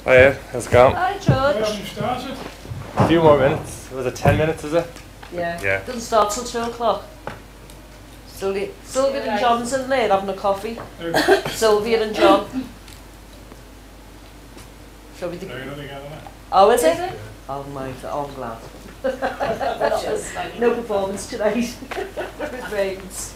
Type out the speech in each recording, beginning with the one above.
Oh yeah, how's it going? Hi, We George. haven't started. A few more minutes. Was it 10 minutes, is it? Yeah. Yeah. Doesn't start till 2 o'clock. Sylvia and John's in there having a coffee. Sylvia and John. Shall we do? No, you're not together now. Oh, is it? Oh my God, oh, I'm glad. No performance tonight. It rains.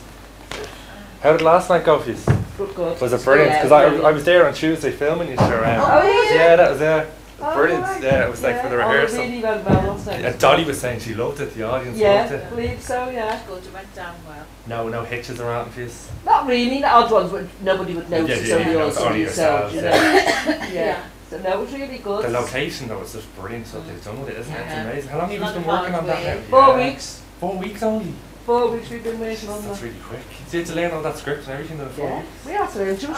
How did last night go for you? Good. Was it brilliant? Yeah, Because brilliant. I was there on Tuesday filming you, sure. Oh, yeah. Yeah, that was there. Oh, Brilliant. right. Yeah, it was like for the rehearsal. Oh, it really went well, wasn't it? Dolly was saying she loved it, the audience Yeah, loved I it. believe so, yeah. Good, it went down well. No hitches around for you. Not really, the odd ones would nobody would notice, Yeah, only yeah, yours only and yourself, yourselves, you know. Yeah. So no, it was really good. The location though was just brilliant stuff they've done with it, isn't it? It's Yeah. amazing. How long have you Not been the working on bad that way. now? 4 Yeah. weeks. 4 weeks only? 4 weeks we've been working on That's that. really quick. You had to learn all that script and everything in 4 Yeah. weeks? We had to learn to shoot, Yeah,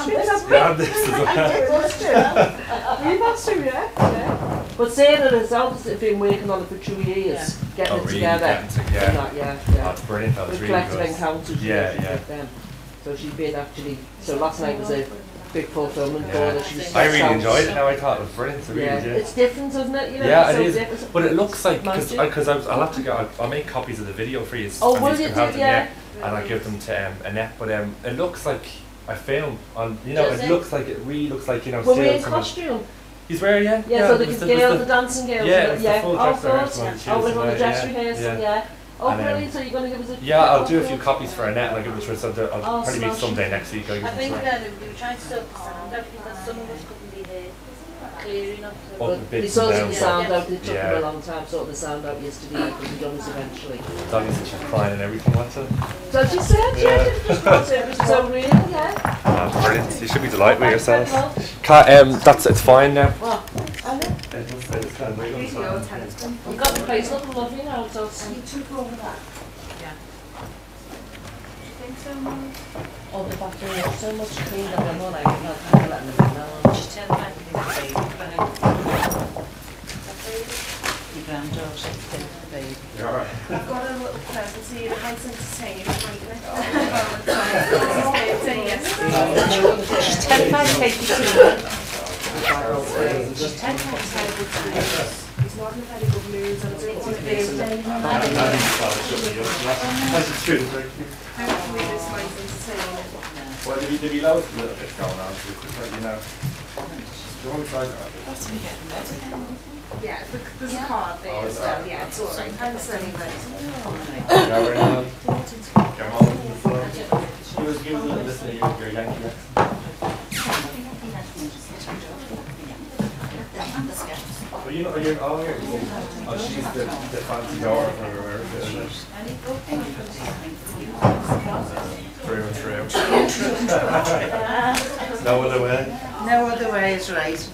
and this as well. We've had to, yeah. But Sarah herself has been working on it for 2 years, getting Oh, it really? together. Getting to- yeah. And that, yeah. Oh, that's brilliant. That was The really collective good. encounters Yeah, with yeah. them. So she's been actually, so last night was a big fulfillment for her. She's I really so- enjoyed it now. I thought it was brilliant. I really Yeah, did. it's different, isn't it? You know, Yeah, it's it so is. different. But it looks like Magic. because I'll have to go. I'll make copies of the video for you. Oh, and will these you can do? have them, Yeah. and I'll give them to Annette. But it looks like a film on. You know, Does it it? looks like it really looks like Were we still in someone- costume? He's wearing Yeah, so it the was girls, the dancing girls. Yeah, it was the yeah. full Oh, dress good. rehearsal on Oh, Tuesday we're on the night, dress yeah, rehearsal, yeah. yeah. Oh, And, brilliant. So you're going to give us a... Yeah, I'll do a Oh, few good. copies for Annette, and I'll give them to her. So I'll Oh, probably meet smashing. someday next week. I'll give I them think to her. we were trying to sort the sound out because some of us couldn't be there clear enough. Up But the they bits sorted and the downs. sound out. It took Yeah. them a long time sorting the sound out yesterday, but we done this eventually. Dolly said she's crying and everything. What's it? So she said, Yeah. yeah, she just was it was so real, yeah. Oh, brilliant! You should be delighted with Thanks very yourself. much. It's fine now. Well, I know. It's kind of real, so- We've got the place looking lovely now, so it's... Yeah. You think so, Mum? Oh, the bathroom is so much cleaned up and all that. I can't let them know. Just tell them to be the baby, but your granddaughter is the baby. You're alright. I've got a little present here, a nice entertainment, frankly. It's birthday yesterday. Just 10 pounds take you to just 10 pounds take you to He's not in a very good mood, and it's his birthday. Hopefully this might entertain him. Well, there'll be loads of little bits going on, so just let you know. You want to try that? Yeah, there's a card there as well, yeah, it's alright. Thanks anyway. Yeah, we're on. Come on. Give us a little listen to your Yankee accent. Well, you know, she's the fancy daughter from America, isn't it? Through and through. No other way. No other way is right. Is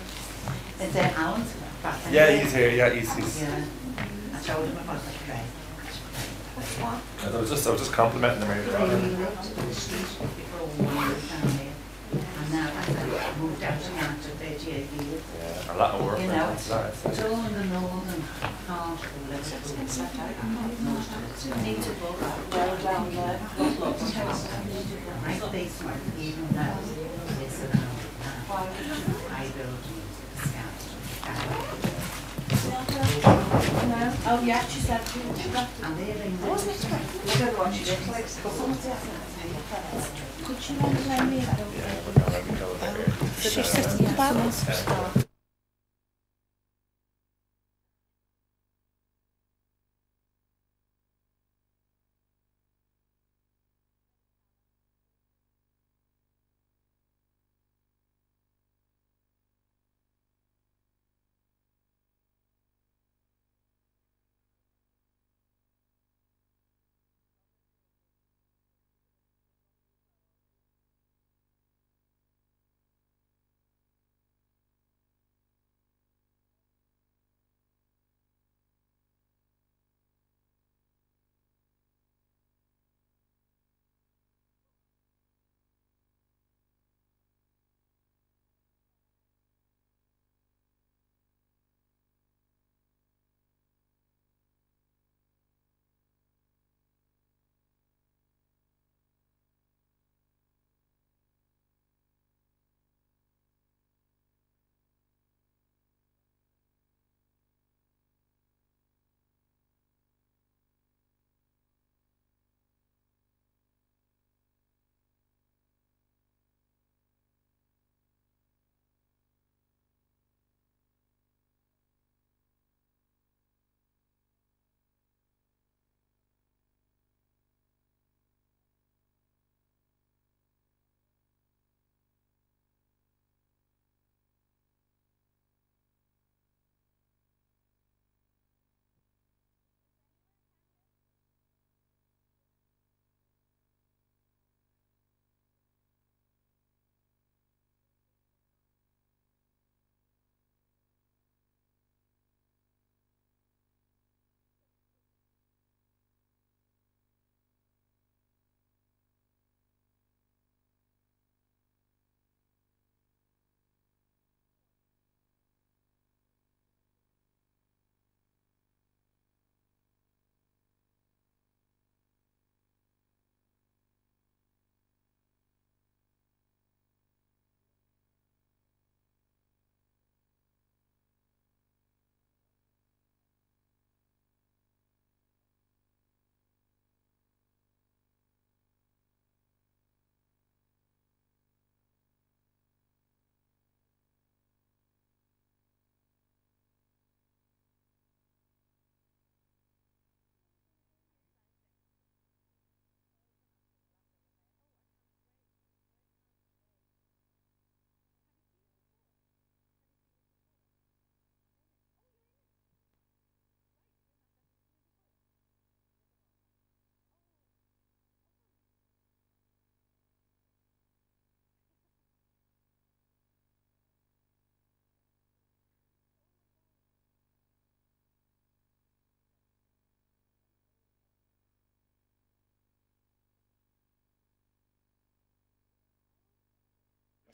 there Alan? Yeah, he's here. Yeah, he's. Yeah. I told him about the tray. I was just complimenting him. He lived in the street before we moved down here. And now I've moved out and after 38 years. Yeah, a lot of work. You know, into that, it's all in the northern part of Liverpool. Most of it's Need to book well down there. my basement, even now, is around high buildings, No? Oh yeah, she said she and they're in I wasn't expecting. I don't know what she looks like, but someone's definitely. Could she lend me that over? She's sitting in the balance.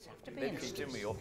After being Keeping me up.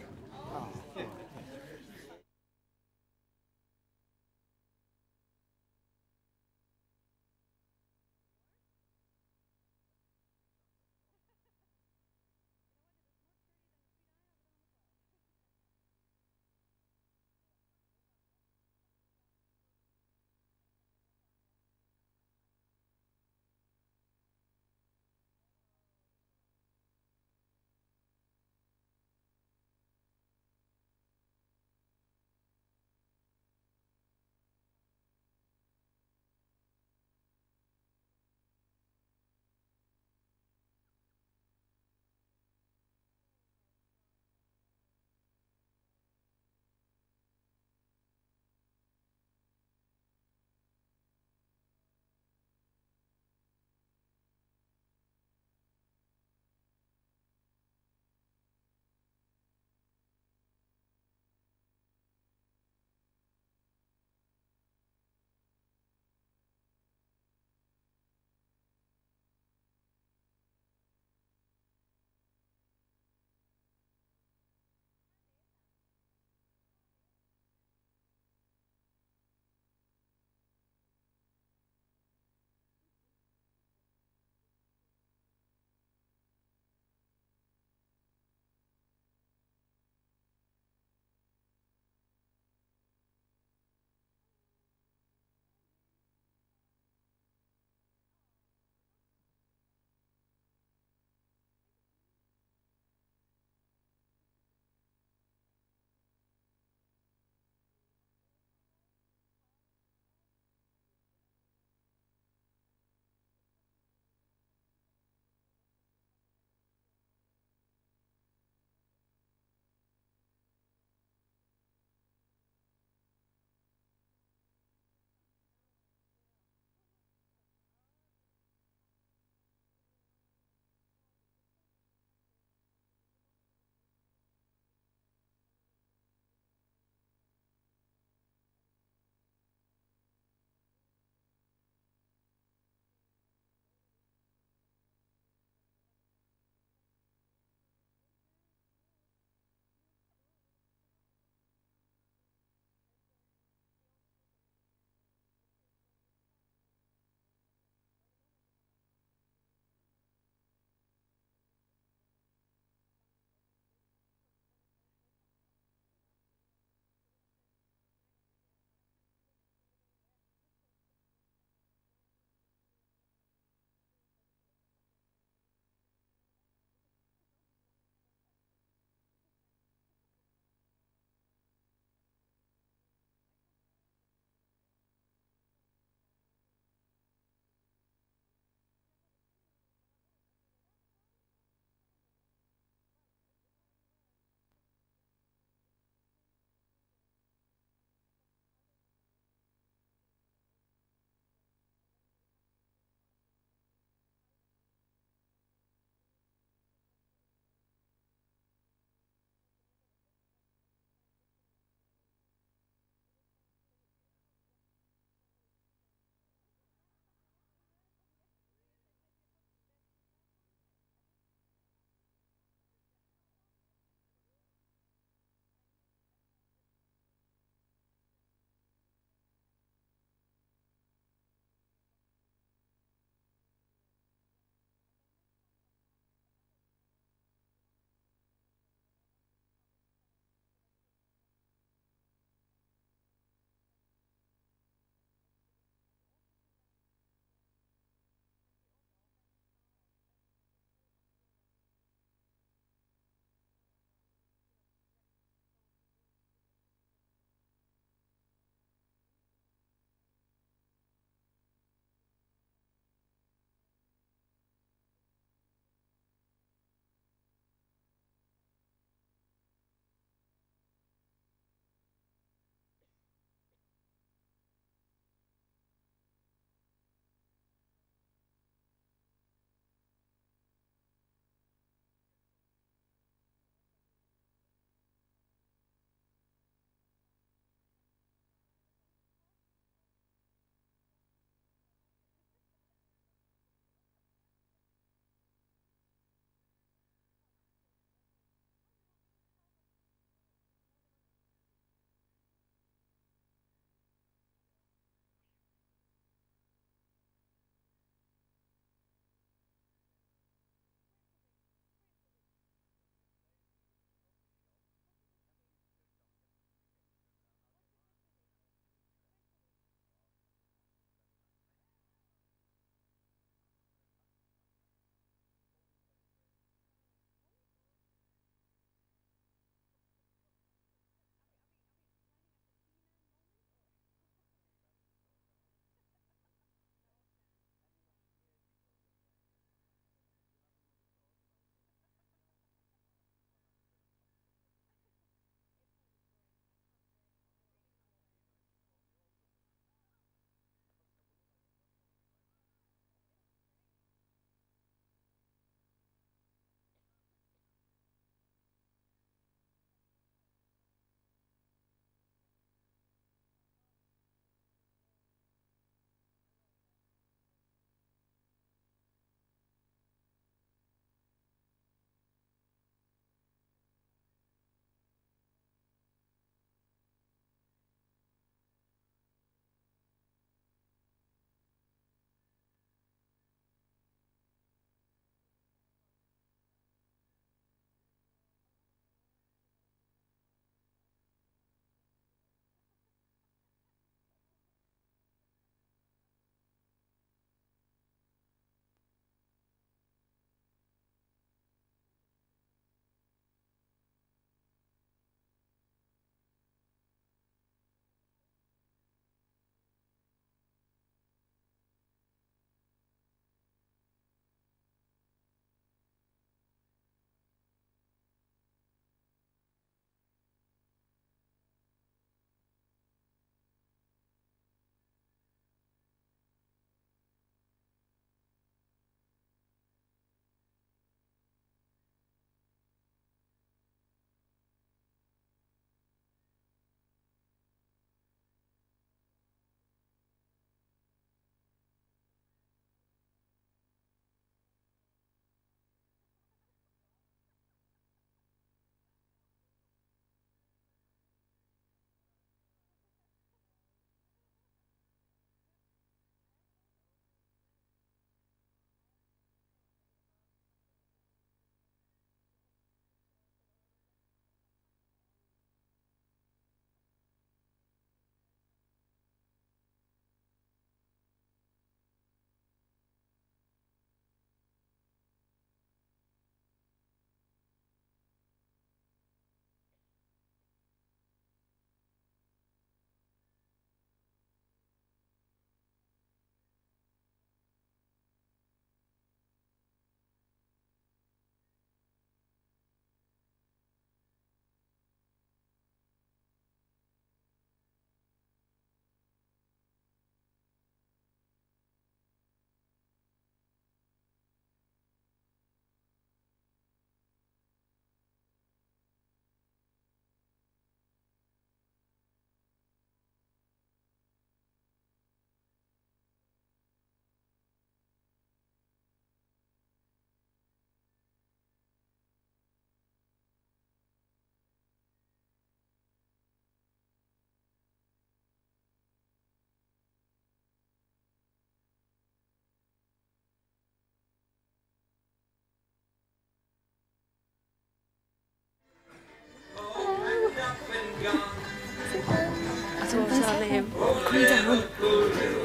him. Come down. Are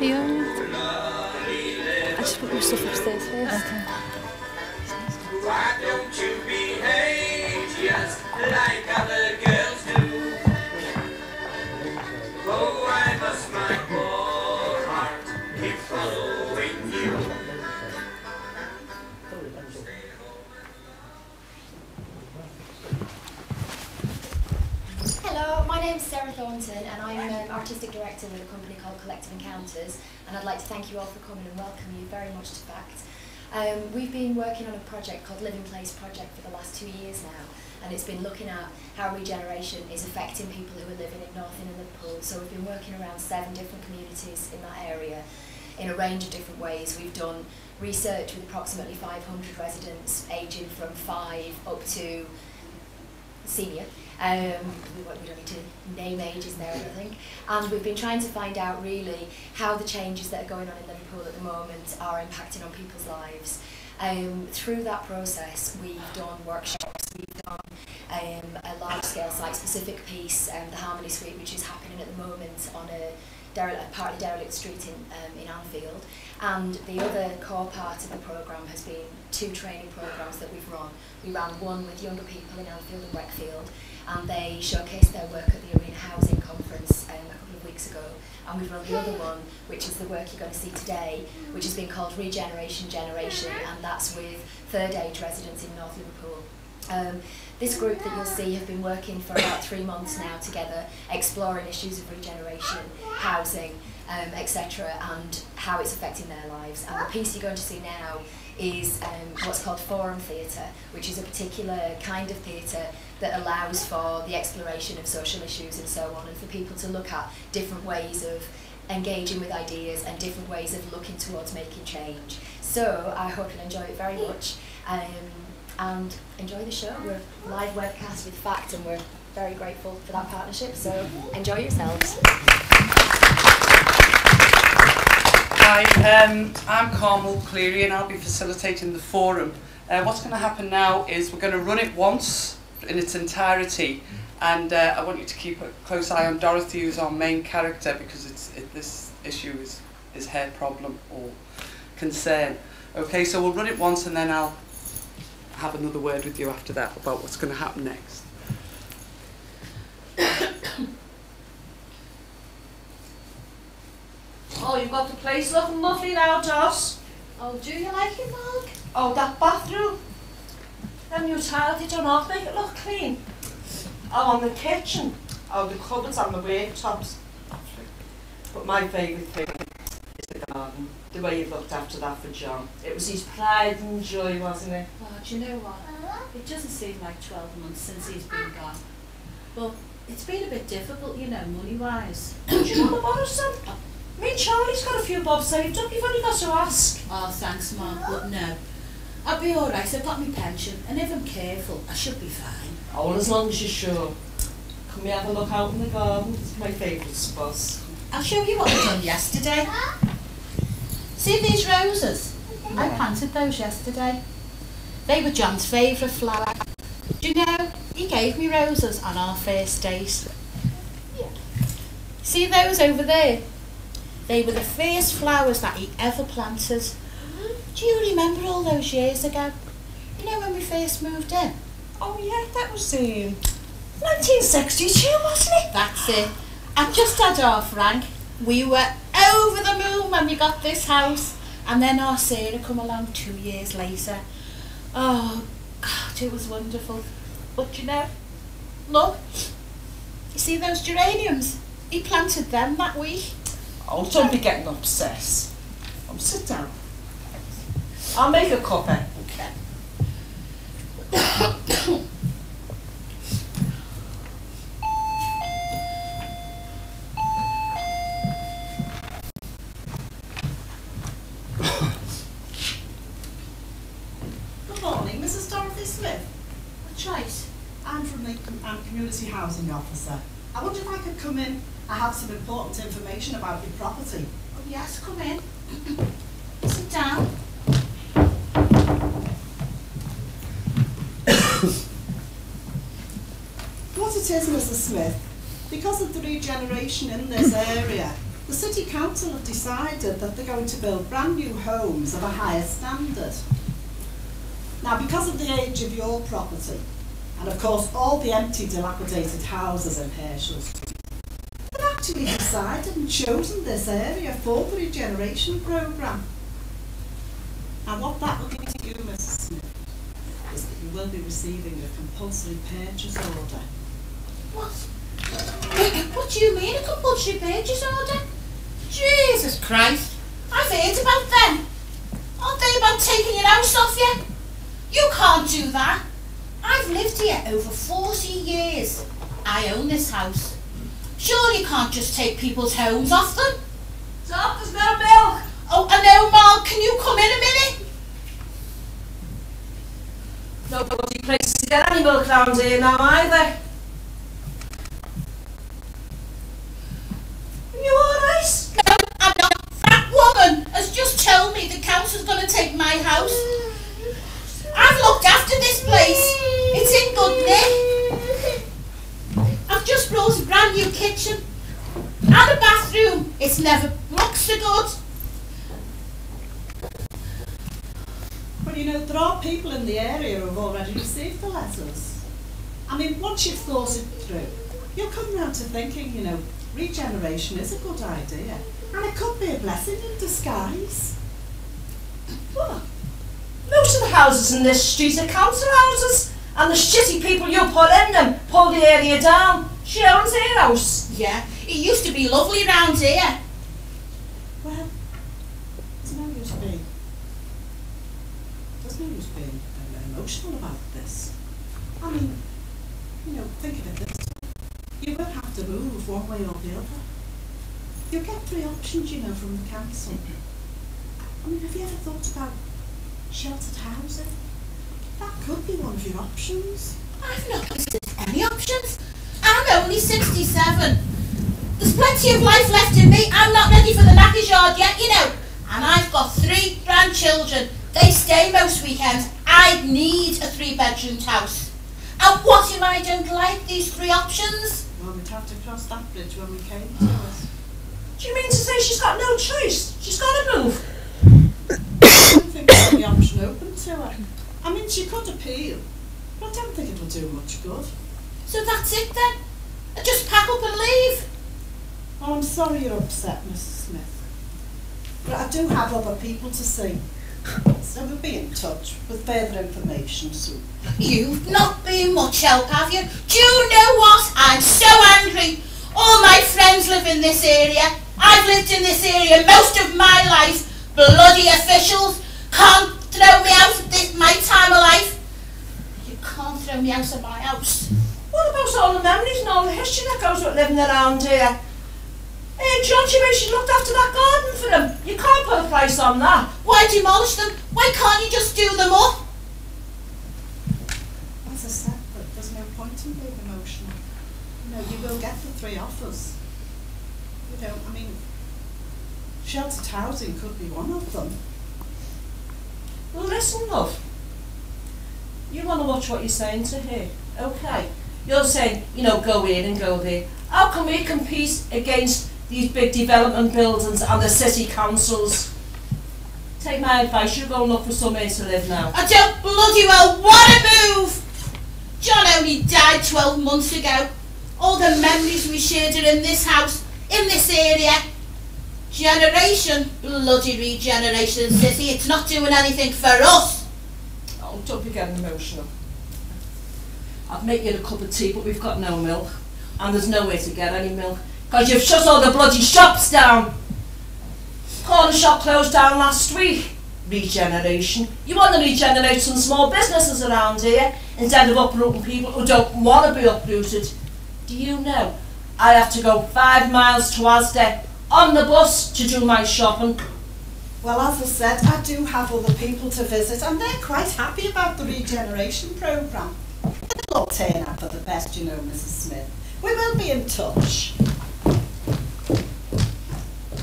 you alright? I just put my stuff upstairs first. Okay. Why don't you behave just like other girls do? Oh, why must my poor heart keep following you? Hello, my name's Sarah Thornton and I'm an artistic director with a company called Collective Encounters, and I'd like to thank you all for coming and welcome you very much to FACT. We've been working on a project called Living Place Project for the last 2 years now, and it's been looking at how regeneration is affecting people who are living in North Inn and Liverpool. So we've been working around 7 different communities in that area in a range of different ways. We've done research with approximately 500 residents aging from 5 up to senior. We don't need to name ages there, I don't think. And we've been trying to find out really how the changes that are going on in Liverpool at the moment are impacting on people's lives. Through that process, we've done workshops, we've done a large-scale site-specific piece, the Harmony Suite, which is happening at the moment on a partly derelict street in Anfield. And the other core part of the programme has been 2 training programmes that we've run. We ran one with younger people in Anfield and Wakefield, and they showcased their work at the Arena Housing Conference a couple of weeks ago. And we've run the other one, which is the work you're going to see today, which has been called Regeneration Generation, and that's with third age residents in North Liverpool. This group that you'll see have been working for about 3 months now together, exploring issues of regeneration, housing, etc., and how it's affecting their lives. And the piece you're going to see now is what's called forum theatre, which is a particular kind of theatre that allows for the exploration of social issues and so on, and for people to look at different ways of engaging with ideas and different ways of looking towards making change. So I hope you'll enjoy it very much. And enjoy the show. We're a live webcast with FACT and we're very grateful for that partnership, so enjoy yourselves. Hi, I'm Carmel Cleary and I'll be facilitating the forum. What's going to happen now is we're going to run it once in its entirety, and I want you to keep a close eye on Dorothy, who's our main character, because this issue is her problem or concern. Okay, so we'll run it once and then I'll have another word with you after that about what's going to happen next. Oh, you've got the place looking lovely now, Joss. Oh, do you like it, Mark? Oh, that bathroom. Them new tiles you done off, make it look clean. Oh, and the kitchen. Oh, the cupboards and the worktops. But my favourite thing is the garden. The way you've looked after that for John. It was his pride and joy, wasn't it? Oh, do you know what? It doesn't seem like 12 months since he's been gone. Well, it's been a bit difficult, you know, money-wise. Do you want to borrow some? Me and Charlie's got a few bob saved up, you've only got to ask. Oh, thanks, Mark, but no. I'll be alright, I've got my pension, and if I'm careful, I should be fine. Oh, well, as long as you're sure. Can we have a look out in the garden? It's my favourite spot. I'll show you what I done yesterday. See these roses? Yeah. I planted those yesterday. They were John's favourite flower. Do you know, he gave me roses on our first date. Yeah. See those over there? They were the first flowers that he ever planted. Do you remember all those years ago? You know when we first moved in? Oh yeah, that was 1962, wasn't it? That's it. I just had our Frank. We were over the moon when we got this house. And then our Sarah come along 2 years later. Oh, God, it was wonderful. But you know, look, you see those geraniums? He planted them that week. Oh, don't be getting upset. Oh, sit down. I'll make a cuppa. Okay. Good morning, Mrs. Dorothy Smith. That's right. I'm from the Community Housing Officer. I wonder if I could come in. I have some important information about your property. Oh, yes, come in. Sit down. What it is, Mrs. Smith, Because of the regeneration in this area, the City Council have decided that they're going to build brand new homes of a higher standard. Now, because of the age of your property, and of course all the empty dilapidated houses in Herschel Street, they've actually decided and chosen this area for the regeneration programme. And what that will mean to you, Mrs. Smith, is that you will be receiving a compulsory purchase order. What? What do you mean, a compulsory purchase order? Jesus Christ, I've heard about them. Aren't they about taking your house off you? You can't do that. I've lived here over 40 years. I own this house. Sure, you can't just take people's homes off them. Stop, there's no milk. Oh, hello, Mark, can you come in a minute? No bloody place to get any milk round here now either. Are you alright? No, I'm not. That woman has just told me the council's going to take my house. I've looked after this place. It's in good nick. I've just brought a brand new kitchen and a bathroom. It's never looked so good. Well, you know, there are people in the area who have already received the letters. I mean, once you've thought it through, you'll come round to thinking, you know, regeneration is a good idea. And it could be a blessing in disguise. What? Most of the houses in this street are council houses, and the shitty people you put in them pull the area down. She owns her house. Yeah, it used to be lovely round here. Well, there's no use being emotional about this. I mean, you know, think of it this way. You will have to move one way or the other. You'll get 3 options, you know, from the council. I mean, have you ever thought about sheltered housing? That could be one of your options. I've not considered any options. I'm only 67. There's plenty of life left in me. I'm not ready for the knackers yard yet, you know. And I've got 3 grandchildren. They stay most weekends. I need a 3-bedroom house. And what if I don't like these 3 options? Well, we'd have to cross that bridge when we came to it. Do you mean to say she's got no choice? She's got to move. I don't think there's any option open to her. I mean, she could appeal, but I don't think it'll do much good. So that's it then? I just pack up and leave? Oh, I'm sorry you're upset, Mrs. Smith. But I do have other people to see. So we'll be in touch with further information soon. You've not been much help, have you? Do you know what? I'm so angry. All my friends live in this area. I've lived in this area most of my life. Bloody officials can't throw me out of my time of life. You can't throw me out of my house. What about all the memories and all the history that goes with living around here? Hey, John, you mean she looked after that garden for them? You can't put a price on that. Why demolish them? Why can't you just do them up? As I said, but there's no point in being emotional. You know, you will get the 3 offers. You know, I mean, sheltered housing could be one of them. Well, listen, love. You want to watch what you're saying to her, okay? You're saying, you know, go in and go there. How can we compete against these big development buildings and the city councils? Take my advice, you go and look for somewhere to live now. I don't bloody well want to move! John only died 12 months ago. All the memories we shared are in this house, in this area. Generation, bloody regeneration, Sissy, it's not doing anything for us. Oh, don't be getting emotional. I'd make you a cup of tea, but we've got no milk. And there's nowhere to get any milk. Because you've shut all the bloody shops down. Corner shop closed down last week. Regeneration. You want to regenerate some small businesses around here instead of uprooting people who don't want to be uprooted. Do you know I have to go 5 miles to Asda on the bus to do my shopping? Well, as I said, I do have other people to visit and they're quite happy about the regeneration programme. It'll all turn out for the best, you know, Mrs. Smith. We will be in touch.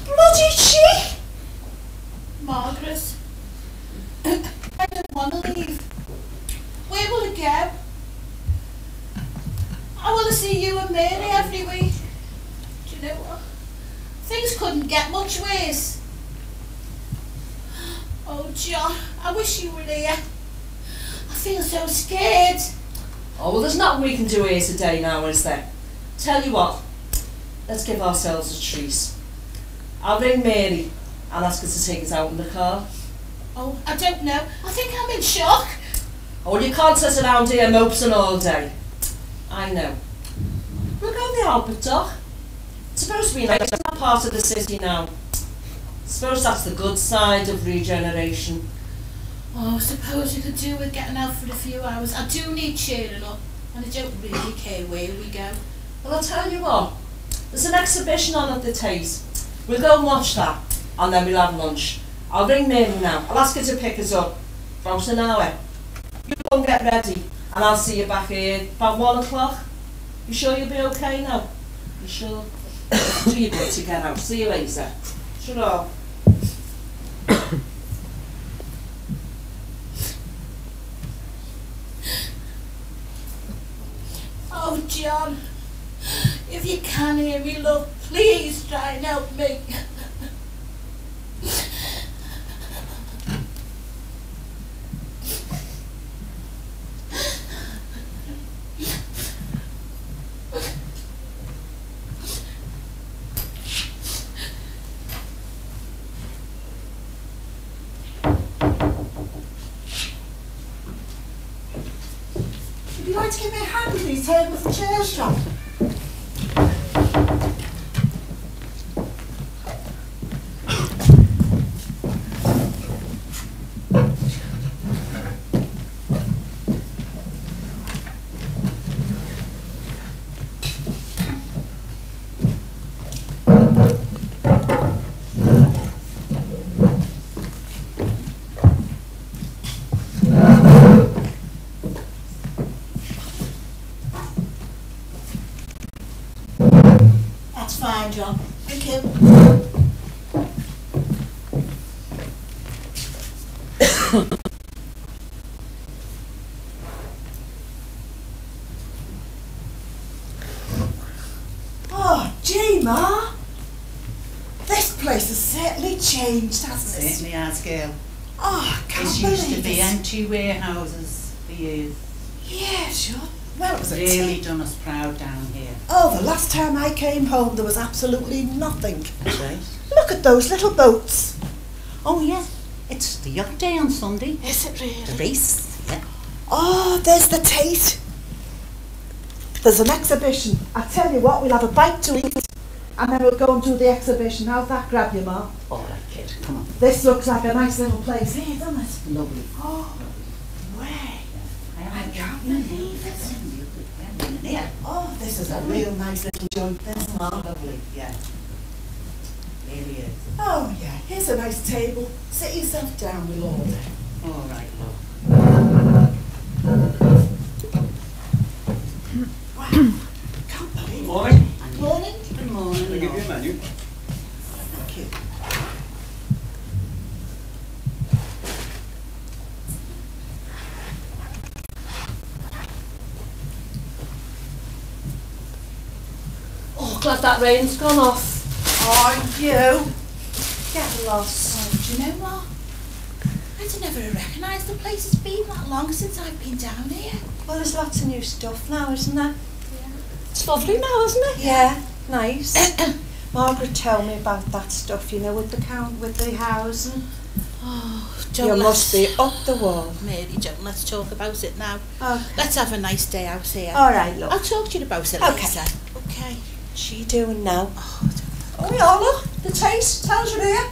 Bloody cheek! Margaret, I don't want to leave. Where will it go? I want to see you and Mary every week. Do you know what? Things couldn't get much worse. Oh, John, I wish you were here. I feel so scared. Oh, well, there's nothing we can do here today now, is there? Tell you what, let's give ourselves a treat. I'll ring Mary and ask her to take us out in the car. Oh, I don't know. I think I'm in shock. Oh, well, you can't sit around here moping all day. I know. Look how they help it, Doc. It's supposed to be nice in that part of the city now. I suppose that's the good side of regeneration. Oh, I suppose you could do with getting out for a few hours. I do need cheering up, and I don't really care where we go. Well, I'll tell you what. There's an exhibition on at the Tate. We'll go and watch that, and then we'll have lunch. I'll ring Mary now. I'll ask her to pick us up. About an hour. You go and get ready, and I'll see you back here about 1 o'clock. You sure you'll be okay now? You sure? Do your bit to get out. See you later. Shut up. Oh, John, if you can hear me, love, please try and help me. Would you like to give me a hand with these tables and chairs, John? That's fine, John. Thank you. Oh, gee, Ma. This place has certainly changed, hasn't it? Certainly has, girl. Oh, I can't This believe used to be it. empty warehouses for years. Yeah, sure. Well, it was a Really tea. done us proud down here. Oh, the last time I came home, there was absolutely nothing. That's right. Look at those little boats. Oh yeah, it's the yacht day on Sunday. Is it The really? race, yeah. Oh, there's the Tate. There's an exhibition. I tell you what, we'll have a bite to eat and then we'll go and do the exhibition. How's that grab you, Ma? All right, kid, come on. This looks like a nice little place here, doesn't it? Lovely. Oh, way. I can't believe it. Yeah. Oh, this is a real nice little joint, this, Ma. Lovely, yeah. Really is. Oh, yeah, here's a nice table. Sit yourself down, we'll order. All right, love. Wow, can't believe it. Morning. Morning. Good morning, Can I give you a love. menu? Thank you. Oh, glad that rain's gone off. Oh, you. Get lost. Oh, do you know what? I'd never recognised the place. It's been that long since I've been down here. Well, there's lots of new stuff now, isn't there? It's lovely now, isn't it? Yeah, nice. Margaret told me about that stuff, you know, with the housing. Oh, You must be up the wall. Mary, don't let's talk about it now. Okay. Let's have a nice day out here. All right, look. I'll talk to you about it Okay. later. Okay. What's she doing now? Oh, yeah, look. The Tate tells you here.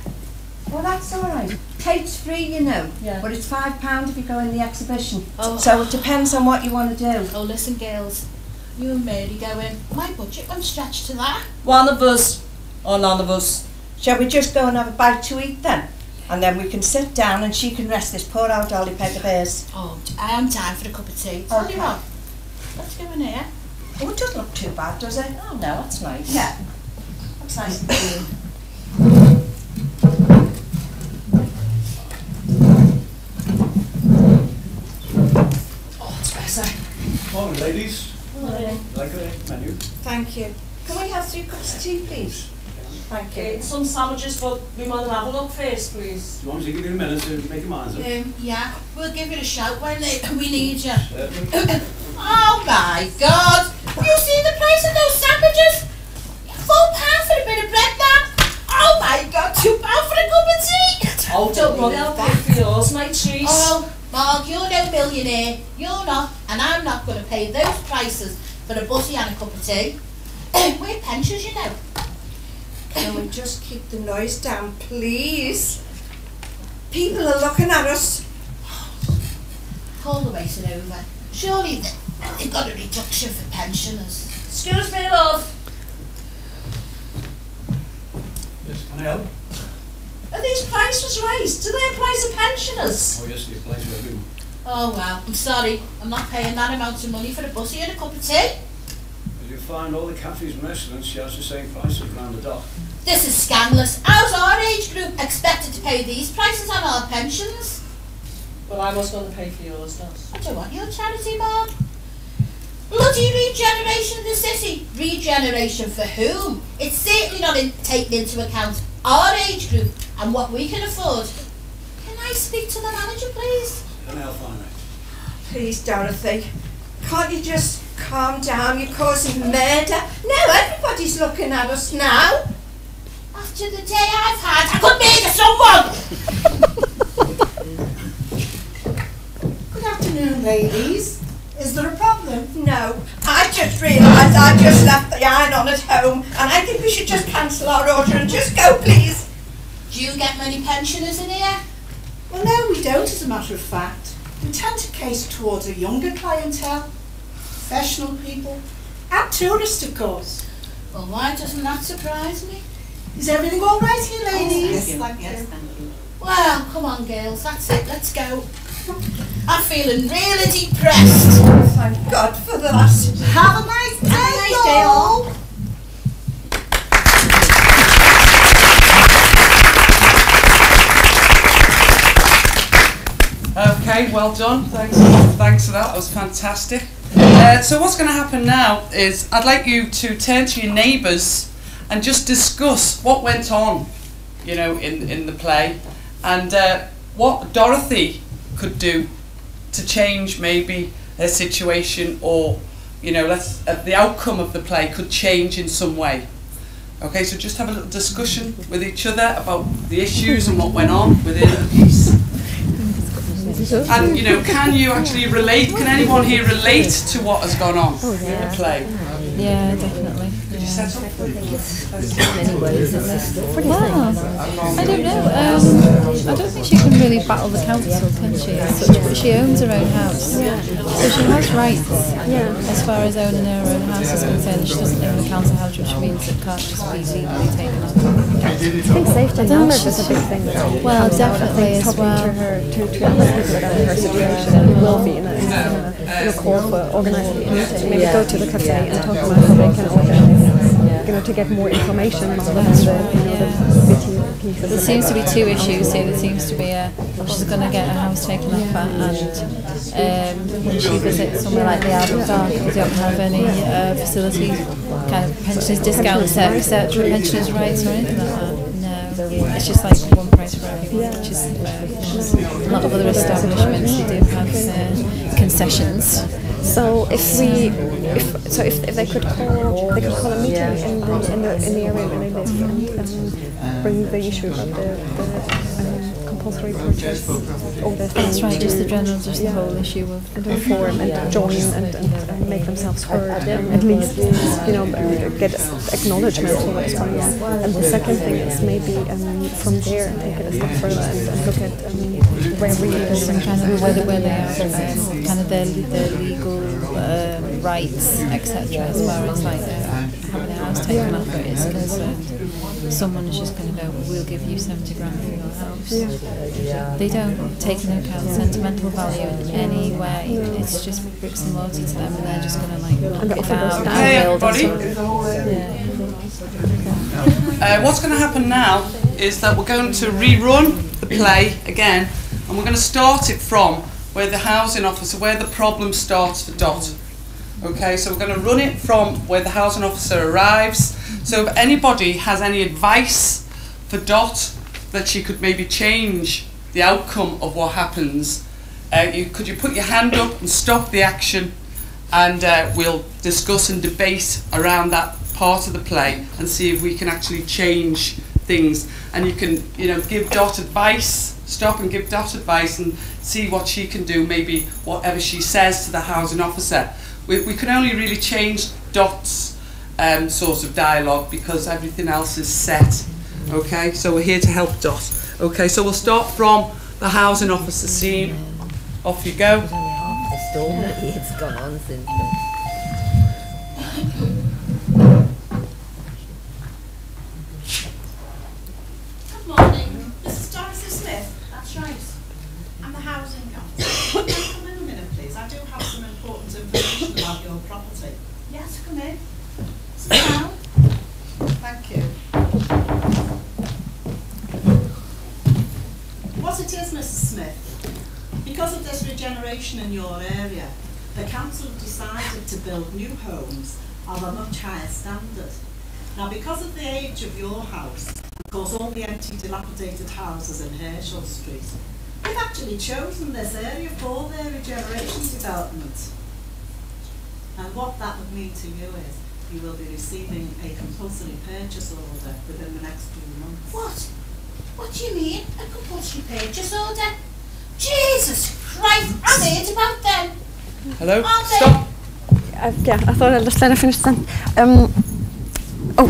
Well, that's all right. Tate's free, you know, Yeah. but it's £5 if you go in the exhibition. Oh. So it depends on what you want to do. Oh, listen, girls. You and Mary go in. My budget won't stretch to that. One of us, or none of us. Shall we just go and have a bite to eat then? And then we can sit down and she can rest this poor old dolly peg of hers. Oh, I am time for a cup of tea. Tell Okay. you what. Let's go in here. Oh, it doesn't look too bad, does it? Oh, no, that's nice. Yeah. Looks nice and clean. Oh, it's better. Morning, ladies. Like a menu. Thank you. Can we have 3 cups of tea, please? Thank you. Some sandwiches, but we might have a look first, please. Do you want me to give you a minute to make your minds up? Yeah, we'll give it a shout when we need you. Oh my God! Have you seen the price of those sandwiches? £4 for a bit of bread, man. Oh my God, £2 for a cup of tea. Oh, don't worry, I'll pay for yours, my trees. Oh, Mark, you're no millionaire. You're not, and I'm not going to pay those prices for a butty and a cup of tea. We're pensioners, you know. Can we just keep the noise down, please? People are looking at us. Call the waiting over. Surely they've got a reduction for pensioners. Excuse me, love. Yes, can I help? Are these prices raised? Do they apply to pensioners? Oh yes, the applies to everyone. Oh well, I'm sorry. I'm not paying that amount of money for a butty and a cup of tea. As you find all the cafes and restaurants charge the same prices around the dock. This is scandalous. How's our age group expected to pay these prices on our pensions? Well, I was going to pay for yours, not. I don't want your charity, Mark. Bloody regeneration of the city. Regeneration for whom? It's certainly not taking into account our age group and what we can afford. Can I speak to the manager, please? Can I help find that? Please, Dorothy. Can't you just calm down? You're causing murder. No, everybody's looking at us now. After the day I've had, I could murder someone! Good afternoon, ladies. Is there a problem? No, I just realised I just left the iron on at home and I think we should just cancel our order and just go, please. Do you get many pensioners in here? Well, no, we don't, as a matter of fact. We tend to cater towards a younger clientele, professional people, and tourists, of course. Well, why doesn't that surprise me? Is everything all right here, ladies? Yes, thank you. Well, come on, girls, that's it, let's go. I'm feeling really depressed. Thank God for that. Have a nice day, Have a nice day, all. Okay, well done. Thanks for that. That was fantastic. So what's going to happen now is I'd like you to turn to your neighbours and just discuss what went on, you know, in the play, and what Dorothy could do to change maybe their situation, or you know, the outcome of the play could change in some way. Okay, so just have a little discussion with each other about the issues and what went on within the piece. And you know, can you actually relate? Can anyone here relate to what has gone on in the play? Yeah, definitely. Did you set up? Well, I don't know. I don't think she can really battle the council, can she? As such, but she owns her own house, so she has rights. As far as owning her own house is concerned, she doesn't live in the council house, which means it can't just be legally taken off. I think safety numbers is a big thing. Well, definitely as well. To her, to other people about her situation, and it will be in a call for organising a meeting. Maybe go to the cafe and talk about how they can organise, you know, to get more information rather than the bitty pieces. There seems to be two issues here. There seems to be she's going to get her house taken off her, and when she visits somewhere like the Albert Park, they don't have any facilities, kind of pensioners discounts, etc., pensioners' rights or anything like that. No, it's just like one price for everyone, which is a lot of other establishments they do have concessions. So if they could call a meeting in the area where they live and bring the issue of the compulsory purchase, all the things. That's right, just the whole issue of and inform and join and make themselves heard, and at least, you know, get acknowledgement for what's going on. And the second thing is maybe from there take it a step further and look at where we kind of where they are, kind of their legal rights, etc. As far as like having a house taken off it is concerned. Someone is just going to go, we'll give you 70 grand for your house. They don't take into account sentimental value in any way. It's just bricks and mortar to them, and they're just going to like knock it down. Hey everybody. What's going to happen now is that we're going to rerun the play again, and we're going to start it from where the housing officer, where the problem starts for Dot. Okay, so we're going to run it from where the housing officer arrives. So if anybody has any advice for Dot that she could maybe change the outcome of what happens, could you put your hand up and stop the action, and we'll discuss and debate around that part of the play and see if we can actually change things. And you can, give Dot advice, stop and give Dot advice and see what she can do, maybe whatever she says to the housing officer. We can only really change Dot's sort of dialogue because everything else is set. Okay, so we're here to help Dot. Okay, so we'll start from the housing officer scene. Off you go. The storm that it's gone on since then. Good morning. This is Dorothy Smith. That's right. I'm the housing officer. Can I come in a minute, please? I do have some important information about your property. Yes, come in. Sit down. Thank you. What it is, Mrs. Smith, because of this regeneration in your area, the council have decided to build new homes of a much higher standard. Now, because of the age of your house, and of course all the empty, dilapidated houses in Herschel Street, we've actually chosen this area for their regeneration development. And what that would mean to you is you will be receiving a compulsory purchase order within the next few months. What? What do you mean? A compulsory purchase order? Jesus Christ, I've heard about them. Hello? Stop. I thought I'd just let her finish the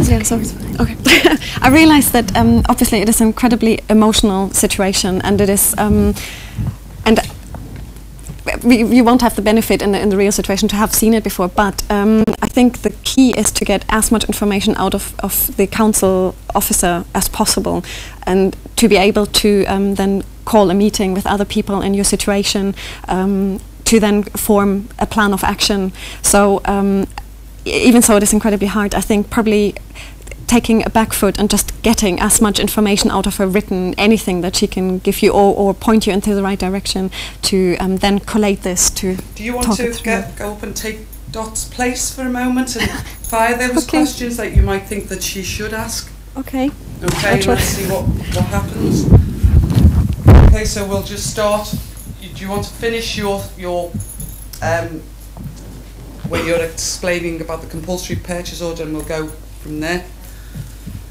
sentence. Sorry. Okay. I realised that obviously it is an incredibly emotional situation, and it is, and you won't have the benefit in the real situation to have seen it before. But I think the key is to get as much information out of the council officer as possible, and to be able to then call a meeting with other people in your situation, to then form a plan of action. So even so it is incredibly hard, I think probably taking a back foot and just getting as much information out of her written, anything that she can give you or point you into the right direction to then collate this to Do you want to go up and take Dot's place for a moment and fire those questions that you might think that she should ask? Okay. Okay, let's see what happens. Okay, so we'll just start. Do you want to finish your where you're explaining about the compulsory purchase order, and we'll go from there?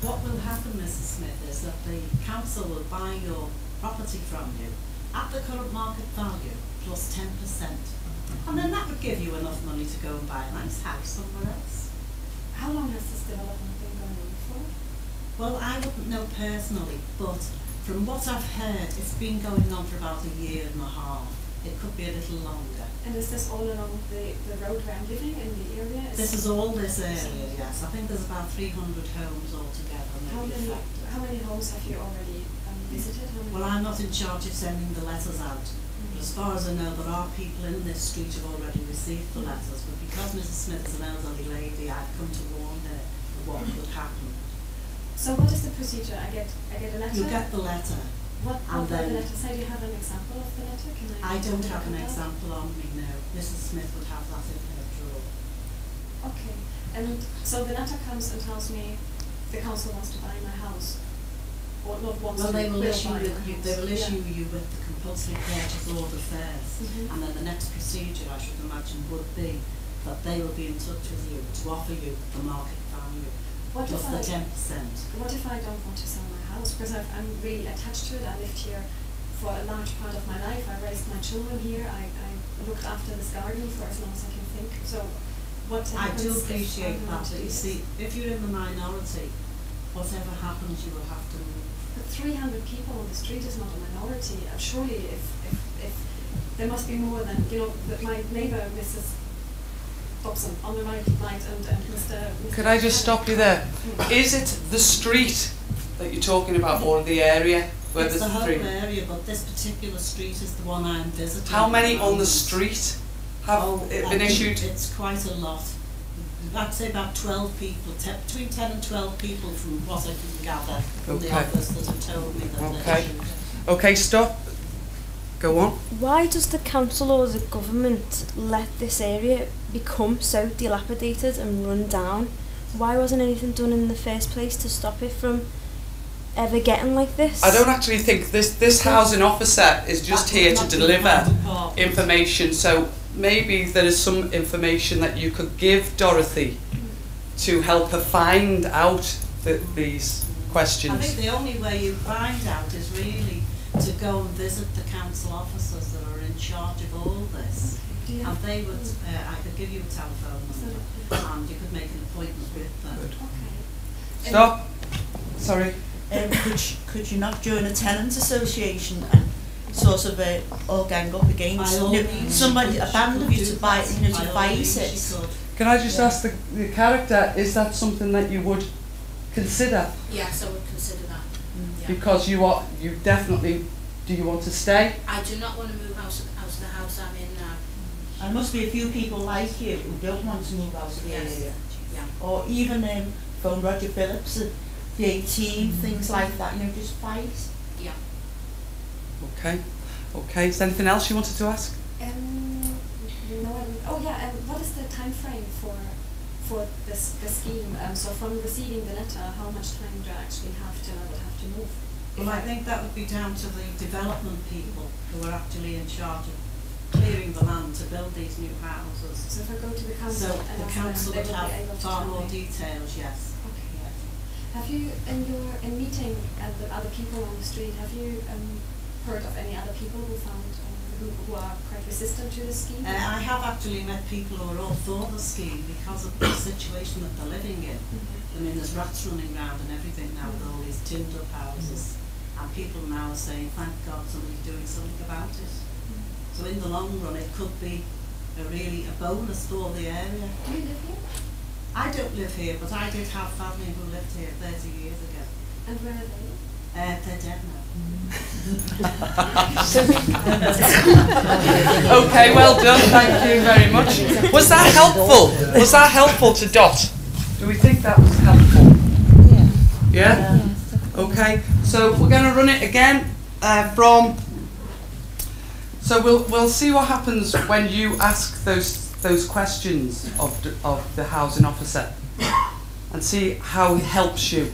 What will happen, Mrs. Smith, is that the council will buy your property from you at the current market value plus 10%. And then that would give you enough money to go and buy a nice house somewhere else. How long has this development been going on for? Well, I wouldn't know personally, but from what I've heard, it's been going on for about a year and a half. It could be a little longer. And is this all along the road where I'm living in the area? This is all this area, yes. I think there's about 300 homes altogether. How many homes have you already visited? Well, I'm not in charge of sending the letters out. But as far as I know, there are people in this street who have already received the letters. But because Mrs. Smith is an elderly lady, I've come to warn her of what could happen. So what is the procedure? I get a letter? You get the letter. What will the letter say? Do you have an example of the letter? I don't have an example on me now. Mrs. Smith would have that in her drawer. Okay. And so the letter comes and tells me the council wants to buy my house. Or not wants to. They will issue you with the compulsory purchase order first. And then the next procedure, I should imagine, would be that they will be in touch with you to offer you the market value. Plus the 10%. What if I don't want to sell my house? Because I'm really attached to it. I lived here for a large part of my life. I raised my children here. I looked after this garden for as long as I can think. So what happens? I do appreciate that. But you see, if you're in the minority, whatever happens, you will have to move. But 300 people on the street is not a minority. And surely if there must be more than, my neighbour, Mrs. Dobson, on the right, and Mr. Could I just stop you there? Is it the street that you're talking about, or the area where it's there's the whole three? area, but this particular street is the one I'm visiting. How many on the street have been issued? It's quite a lot. I'd say about 12 people, between 10 and 12 people from what I can gather from the office that have told me that they're issued. Okay, stop. Go on. Why does the council or the government let this area become so dilapidated and run down? Why wasn't anything done in the first place to stop it from ever getting like this? I don't actually think this housing officer is just here to deliver information, so maybe there is some information that you could give Dorothy to help her find out these questions. I think the only way you find out is really to go and visit the council officers that are in charge of all this. And they would, I could give you a telephone number and you could make an appointment with them. Okay. Stop. Sorry. Could you not join a tenant association and sort of all gang up against somebody, a band of you to buy, to fight it? Can I just ask the character, is that something that you would consider? Yes, I would consider that. Yeah. Because you definitely, do you want to stay? I do not want to move out of the house I'm in now. There must be a few people like you who don't want to move out of the area. Yeah. Or even phone Roger Phillips, the 18, things like that, just fight. Yeah. Okay. Okay, is there anything else you wanted to ask? What is the time frame for this scheme? So from receiving the letter, how much time do I actually have to move? Well, I think that would be down to the development people who are actually in charge of clearing the land to build these new houses. So if I go to the council, so the council would have far more details, yes. Okay. Yeah. Have you, in meeting the other people on the street, have you heard of any other people who found who are quite resistant to the scheme? I have actually met people who are all for the scheme because of the situation that they're living in. I mean, there's rats running around and everything now with all these tinned up houses, and people now are saying, thank God somebody's doing something about it. So in the long run, it could be a bonus for the area. Do you live here? I don't live here, but I did have family who lived here 30 years ago. And where are they? They're dead now. Okay, well done, thank you very much. Was that helpful? Was that helpful to Dot? Do we think that was helpful? Yeah? Okay, so we're going to run it again so we'll see what happens when you ask those questions of the housing officer and see how he helps you.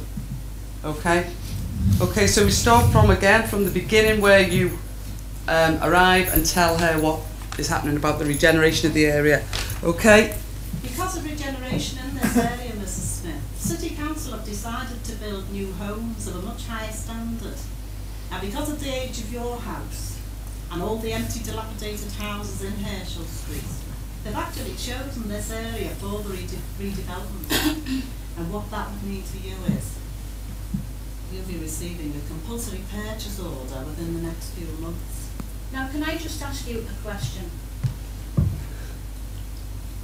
Okay? Okay, so we start from the beginning where you arrive and tell her what is happening about the regeneration of the area. Okay? Because of regeneration in this area, Mrs. Smith, City Council have decided to build new homes of a much higher standard. Now, because of the age of your house and all the empty, dilapidated houses in Herschel Street, they've actually chosen this area for the redevelopment. And what that would mean for you is you'll be receiving a compulsory purchase order within the next few months. Now, can I just ask you a question?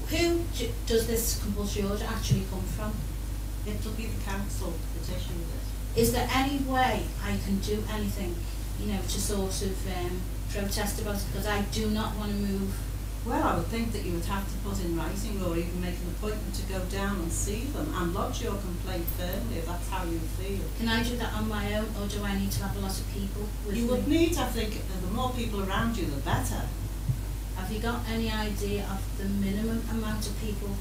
Who does this compulsory order actually come from? It will be the council that issues it. Is there any way I can do anything, to sort of protest about it? Because I do not want to move. Well, I would think that you would have to put in writing or even make an appointment to go down and see them and lodge your complaint firmly if that's how you feel. Can I do that on my own, or do I need to have a lot of people with me? You would need, I think, the more people around you, the better. Have you got any idea of the minimum amount of people?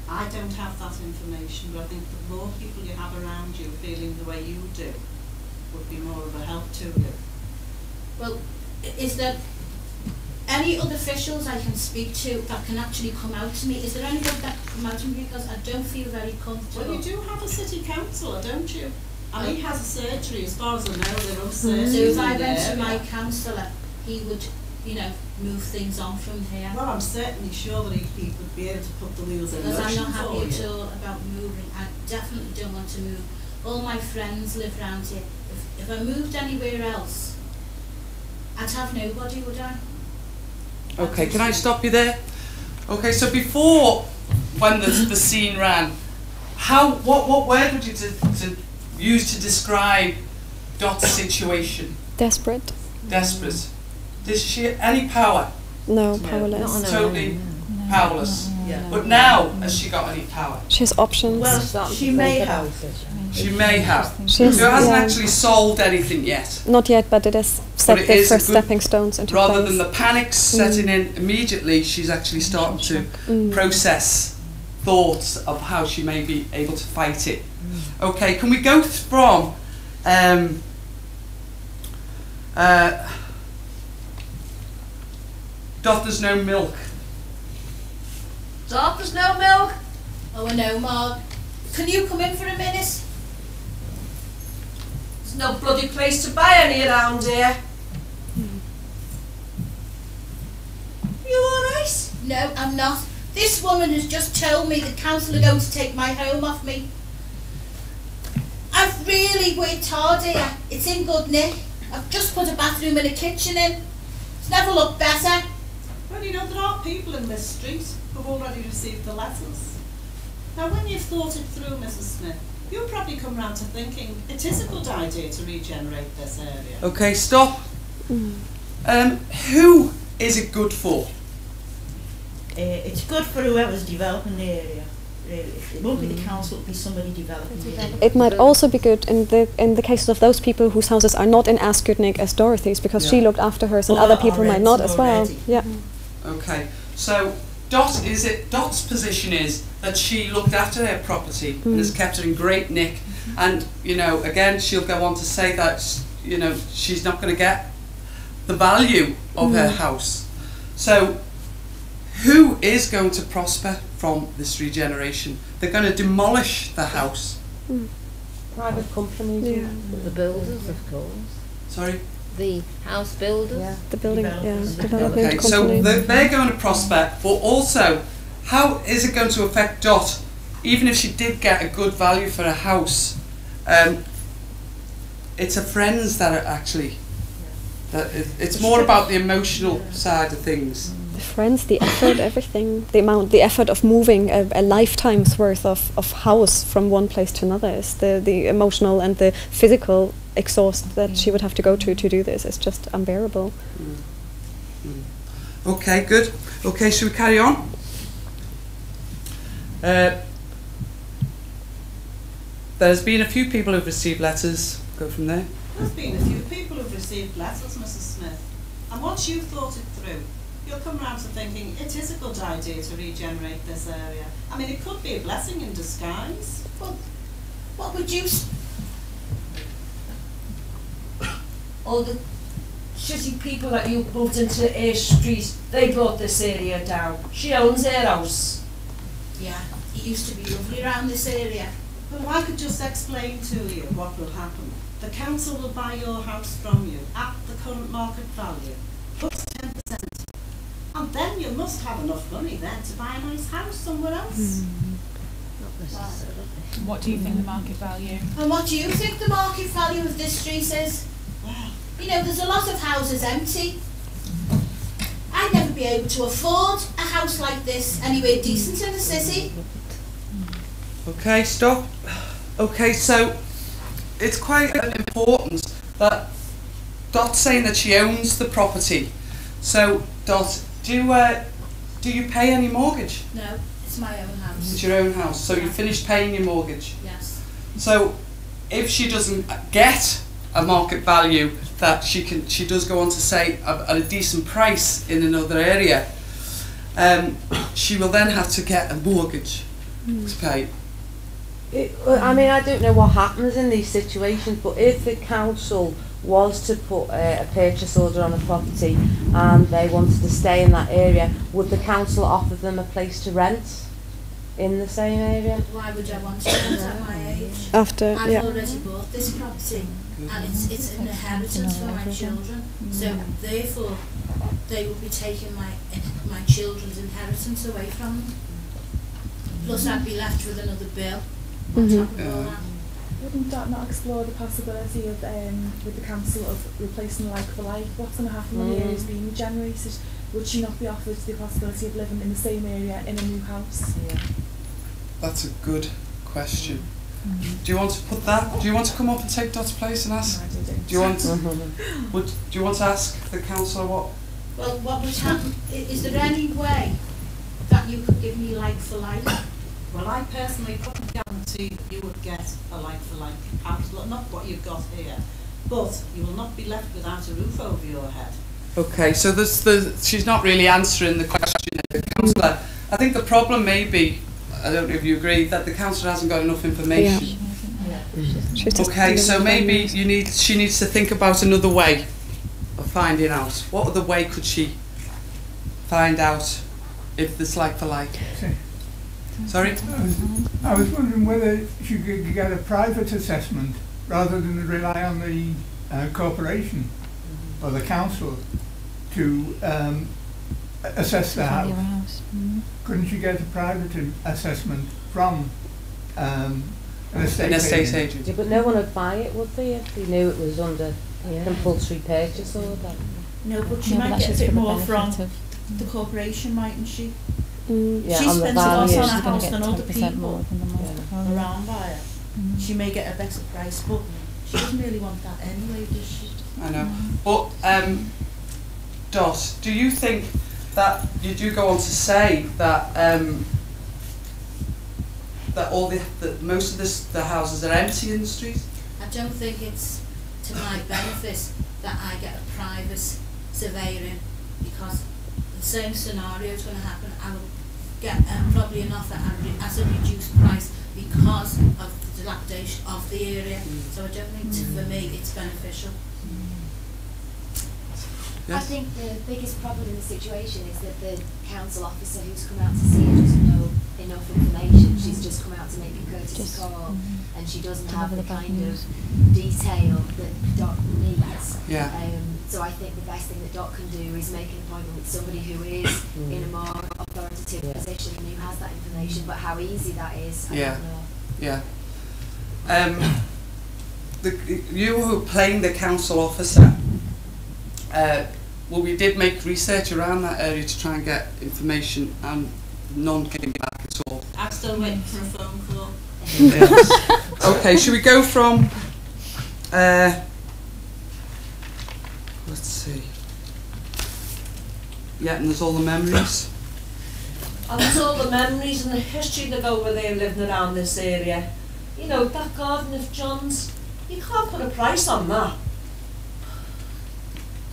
I don't have that information, but I think the more people you have around you feeling the way you do would be more of a help to you. Well, is there any other officials I can speak to that can actually come out to me? Is there anybody that can come out to me, because I don't feel very comfortable? Well, you do have a city councillor, don't you? And he has a surgery, as far as I know, there are surgeries. So if I went to my councillor, he would, move things on from here? Well, I'm certainly sure that he would be able to put the wheels in motion. Because I'm not happy at all about moving. I definitely don't want to move. All my friends live around here. If I moved anywhere else, I'd have nobody, would I? Okay, can I stop you there? Okay, so before, when the scene ran, what word would you use to describe Dot's situation? Desperate. Desperate. Does she have any power? No, powerless. Totally powerless. But now, has she got any power? She has options. Well, she may have. She may have. She has, so it hasn't actually solved anything yet. Not yet, but it has set the first stepping stones into rather place. Than the panic setting in immediately, she's actually starting to process thoughts of how she may be able to fight it. Okay, can we go from Dot, there's no milk. Dot, there's no milk? Oh, I know, Marg. Can you come in for a minute? There's no bloody place to buy any around here. You alright? No, I'm not. This woman has just told me the council are going to take my home off me. I've really worked hard here. It's in good nick. I've just put a bathroom and a kitchen in. It's never looked better. Well, you know, there are people in this street who've already received the letters. Now, when you've thought it through, Mrs. Smith, you'll probably come round to thinking it is a good idea to regenerate this area. Okay, stop. Who is it good for? It's good for whoever's developing the area. It won't be the council, it'll be somebody developing the area. It might also be good in the cases of those people whose houses are not in as good nick as Dorothy's, because she looked after hers, and other people might not as well. Yeah. Okay, so Dot's position is that she looked after her property and has kept it in great nick, and you know, again, she'll go on to say that you know she's not going to get the value of her house. So, who is going to prosper from this regeneration? They're going to demolish the house. Private companies. The builders, of course. Sorry? The house builders. Yeah. The building, development okay, company. so they're going to prosper, but also, how is it going to affect Dot? Even if she did get a good value for a house, it's her friends that are actually, it's more about the emotional side of things. The friends, the effort, everything, the effort of moving a lifetime's worth of house from one place to another is the emotional and the physical exhaust that she would have to go to do this. It's just unbearable. Okay, good. Okay, should we carry on? There's been a few people who've received letters. Go from there. There's been a few people who've received letters, Mrs. Smith. And once you've thought it through, you'll come round to thinking it is a good idea to regenerate this area. I mean, it could be a blessing in disguise. Well, what would you... All the shitty people that you moved into Air Street, they brought this area down. She owns her house. Yeah, it used to be lovely around this area. Well, if I could just explain to you what will happen. The council will buy your house from you at the current market value, plus 10%. And then you must have enough money then to buy a nice house somewhere else. What do you think the market value? And what do you think the market value of this street is? You know, there's a lot of houses empty. I'd never be able to afford a house like this anywhere decent in the city. Okay, stop. Okay, so it's quite important that Dot's saying that she owns the property. So, Dot, do you pay any mortgage? No, it's my own house. It's your own house. So you finished paying your mortgage? Yes. So if she doesn't get a market value that she does go on to say at a decent price in another area, she will then have to get a mortgage to pay. I mean, I don't know what happens in these situations, but if the council was to put a purchase order on a property and they wanted to stay in that area, would the council offer them a place to rent in the same area? Why would I want to rent at my age? I've already bought this property and it's an inheritance for my children, so therefore they will be taking my children's inheritance away from them. Plus I'd be left with another bill. Wouldn't that not explore the possibility of with the council of replacing like for like? What's going to happen when the area is being regenerated? Would she not be offered the possibility of living in the same area in a new house? That's a good question. Do you want to put that? Do you want to come up and take Dot's place and ask? Do you want? Do you want to ask the councillor what? Well, what would happen? Is there any way that you could give me like for like? Well, I personally couldn't guarantee that you would get a like-for-like house, not what you've got here, but you will not be left without a roof over your head. Okay, so she's not really answering the question, the councillor. I think the problem may be, I don't know if you agree, that the councillor hasn't got enough information. Yeah. Okay, so maybe she needs to think about another way of finding out. What other way could she find out if there's like-for-like? Sorry? I was wondering whether she could get a private assessment rather than rely on the corporation or the council to assess the house. Couldn't you get a private assessment from an estate agent? Yeah, but no one would buy it, would they, if they knew it was under compulsory purchase order? No, but she might get a bit more from the corporation, mightn't she? Yeah, she spends a lot on a house than other people around by her. She may get a better price, but she doesn't really want that anyway, does she? I know. But, Dot, do you think that you do go on to say that that most of the houses are empty in the street? I don't think it's to my benefit that I get a private surveyor in, because the same scenario is going to happen. I will get probably an offer at a reduced price because of the dilapidation of the area. So I don't think for me it's beneficial. I think the biggest problem in the situation is that the council officer who's come out to see her doesn't know enough information. She's just come out to make a courtesy call, and she doesn't have the kind of detail that Doc needs. Yeah. So I think the best thing that Doc can do is make an appointment with somebody who is in a more authoritative position and who has that information. But how easy that is, I don't know. Yeah. You were playing the council officer. Well, we did make research around that area to try and get information, and none came back at all. I'm still waiting for a phone call. Yes. Okay, should we go from, let's see. Yeah, and there's all the memories. And there's all the memories and the history that go over there living around this area. You know, that garden of John's, you can't put a price on that.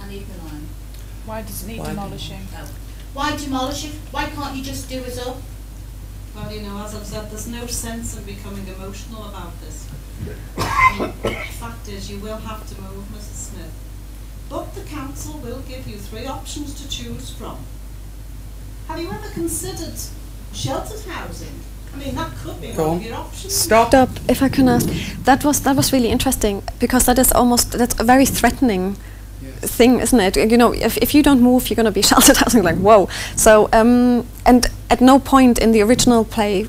And even on. Why does it need demolishing? Why demolish it? Why can't you just do it up? Well, you know, as I've said, there's no sense in becoming emotional about this. The fact is, you will have to move, Mrs. Smith. But the council will give you 3 options to choose from. Have you ever considered sheltered housing? I mean, that could be one of your options. Stop. If I can ask, that was really interesting, because that's a very threatening thing, isn't it? You know, if you don't move, you're going to be sheltered housing. Like, whoa. So, and at no point in the original play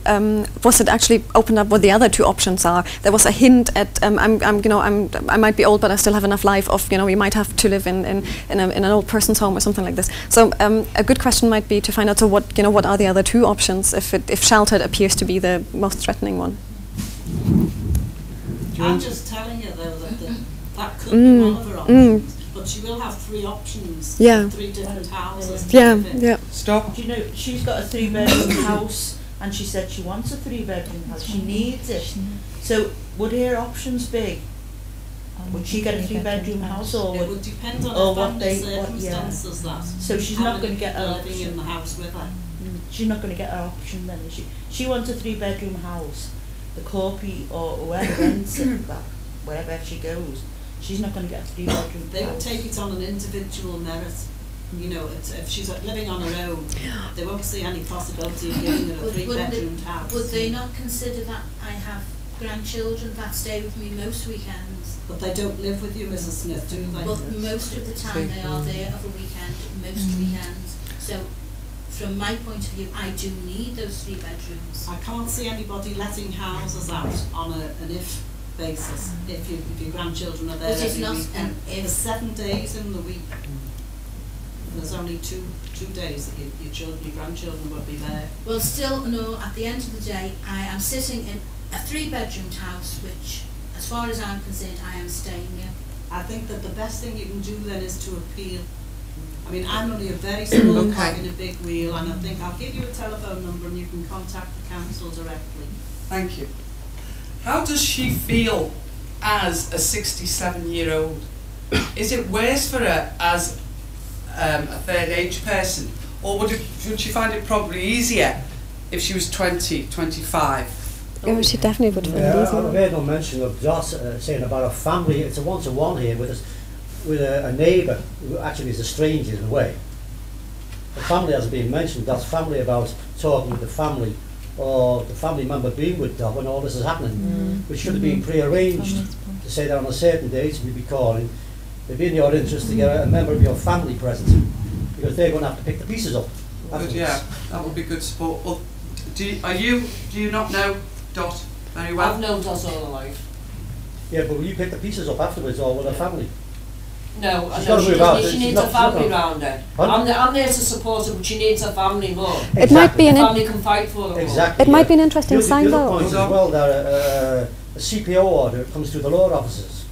was it actually opened up what the other 2 options are. There was a hint at I might be old, but I still have enough life. Of you might have to live in an old person's home or something like this. So a good question might be to find out. So what are the other 2 options if sheltered appears to be the most threatening one? I'm just telling you though that could be one of her options. But she will have 3 options, 3 different houses. Stop. You know, she's got a 3-bedroom house, and she said she wants a 3-bedroom house. She needs it. So would her options be? Would she get a 3-bedroom house, or it would depend on her family circumstances? So she's not going to get her living in the house with her. She's not going to get her option then, is she? She wants a 3-bedroom house. The corpy or whoever rents it, wherever she goes. She's not going to get a 3-bedroom They house. would take it on an individual merit. You know, if she's living on her own, they won't see any possibility of giving her a 3-bedroom house. Would they not consider that I have grandchildren that stay with me most weekends? But they don't live with you, Mrs. Smith, do they? But most of the time they are there of a weekend, most weekends. So from my point of view, I do need those 3 bedrooms. I can't see anybody letting houses out on an if basis. If your grandchildren are there every weekend. There's 7 days in the week. There's only two days that your grandchildren will be there. Well, still, no, at the end of the day, I am sitting in a 3-bedroomed house, which, as far as I'm concerned, I am staying in. I think that the best thing you can do then is to appeal. I mean, I'm only a very small cog in a big wheel, and I think I'll give you a telephone number and you can contact the council directly. Thank you. How does she feel as a 67-year-old? Is it worse for her as a third age person, or would she find it probably easier if she was 20, 25? Oh, she definitely would find it easier. I've heard no mention of Dot saying about a family. It's a one-to-one here with a neighbour who actually is a stranger in a way. The family hasn't been mentioned. Dot's family about talking with the family, or the family member being with Dot when all this is happening, which should have been pre-arranged to say that on a certain date we'd be calling. It'd be in your interest to get a member of your family present, because they're going to have to pick the pieces up. Good, yeah, that would be good support. Well, do you not know Dot very well? I've known Dot all her life. Yeah, but will you pick the pieces up afterwards, or with her family? No, She's I know she needs a family round her. I'm there to support her, but she needs a family more. Exactly. It might be an family can fight for her. Exactly. It might be an interesting sign, though. The other point as well that a CPO order comes through the law officers.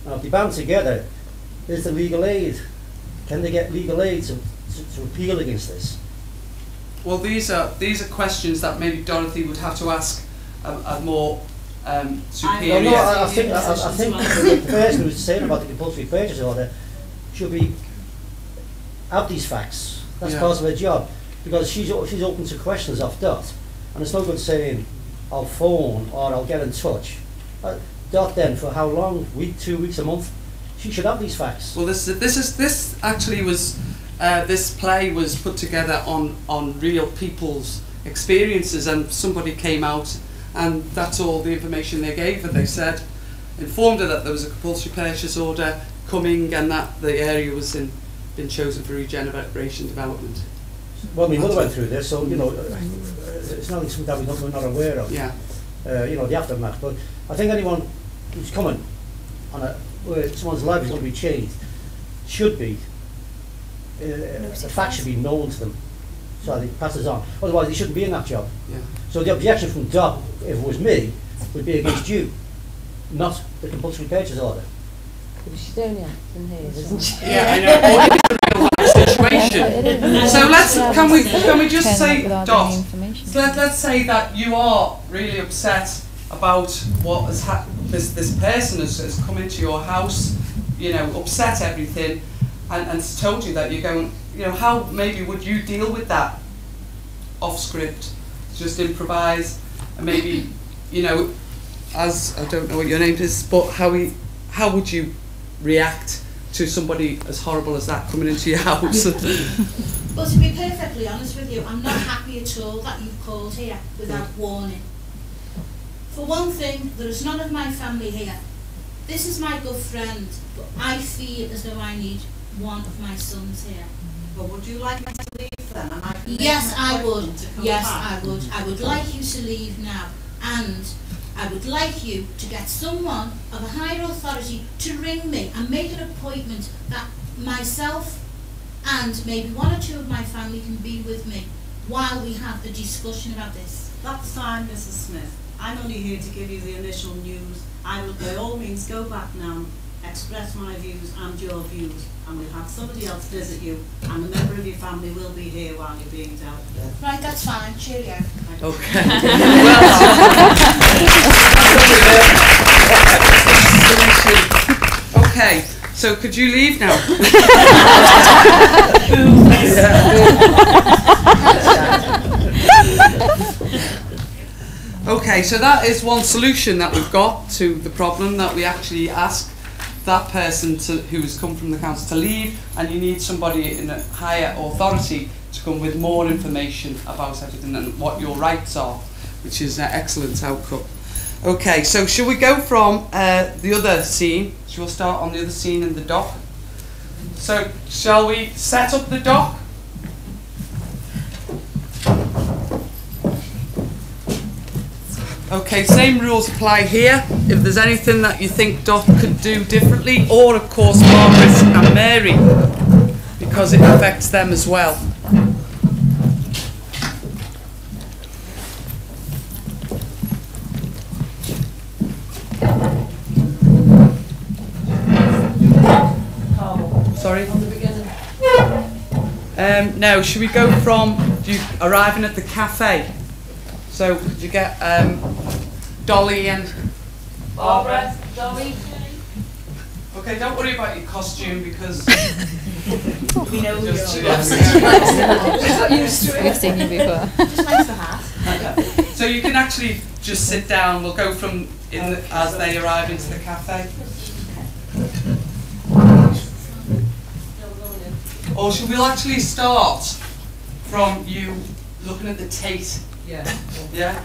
Now, if they band together, is the legal aid? Can they get legal aid to appeal against this? Well, these are questions that maybe Dorothy would have to ask a more superior. No, I think the person who's saying about the compulsory purchase order should have these facts. That's part of her job, because she's open to questions off Dot, and it's no good saying I'll phone or I'll get in touch. Dot then for how long? Week, 2 weeks, a month? She should have these facts. Well, this actually was this play was put together on real people's experiences, and somebody came out, and that's all the information they gave her. They said, informed her that there was a compulsory purchase order coming, and that the area was been chosen for regeneration development. Well, my mother went through this, so you know, it's not something that we're not aware of. Yeah. You know, the aftermath. But I think anyone who's coming on where someone's life is going to be changed should be the fact should be known to them, so they pass it on. Otherwise, they shouldn't be in that job. Yeah. So the objection from Dot, if it was me, would be against you, not the compulsory purchase order. But she's only acting here, isn't she? Yeah, I know. Well, it's a real life situation. So can we just say, Dot, let's say that you are really upset about what has this person has come into your house, you know, upset everything, and told you that you're going, you know, how maybe would you deal with that off script, just improvise, and maybe, you know, as I don't know what your name is, but how would you react to somebody as horrible as that coming into your house? Well, to be perfectly honest with you, I'm not happy at all that you've called here without warning. For one thing, there is none of my family here. This is my good friend, but I feel as though I need one of my sons here. But would you like me to leave then? Yes, I would. Yes, I would. I would like you to leave now, and I would like you to get someone of a higher authority to ring me and make an appointment that myself and maybe one or two of my family can be with me while we have the discussion about this. That's fine, Mrs. Smith. I'm only here to give you the initial news. I will by all means go back now, express my views and your views, and we'll have somebody else visit you, and a member of your family will be here while you're being dealt with. Right, that's fine. Cheerio. Okay. Okay, so could you leave now? Okay, so that is one solution that we've got to the problem, that we actually ask that person who's come from the council to leave, and you need somebody in a higher authority to come with more information about everything and what your rights are, which is an excellent outcome. Okay, so shall we go from the other scene? Shall we start on the other scene in the dock? So shall we set up the dock? Okay, same rules apply here. If there's anything that you think Dot could do differently, or of course Margaret and Mary, because it affects them as well. Sorry? From the beginning. Now, should we go from you arriving at the cafe? So, did you get Dolly and Barbara? Dolly. Okay, don't worry about your costume because we know you're just not used to it. We've seen you before. Just likes the hat. So you can actually just sit down. We'll go from as they arrive into the cafe. Or should we actually start from you looking at the Tate? Yeah. Yeah?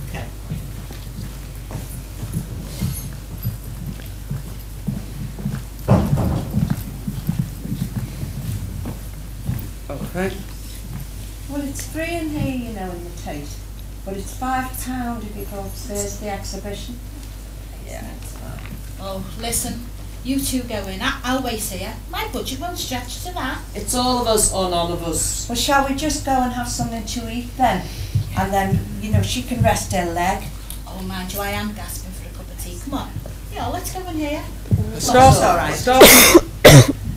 Okay. Okay. Well, it's free in here, you know, in the Tate. But it's £5 if you go upstairs to the exhibition. Yeah. Oh, listen, you two go in. I'll wait here. My budget won't stretch to that. It's all of us or none of us. Well, shall we just go and have something to eat then? And then, you know, she can rest her leg. Oh, mind you, I am gasping for a cup of tea. Come on. Yeah, let's go in here. Stop. All right. Stop.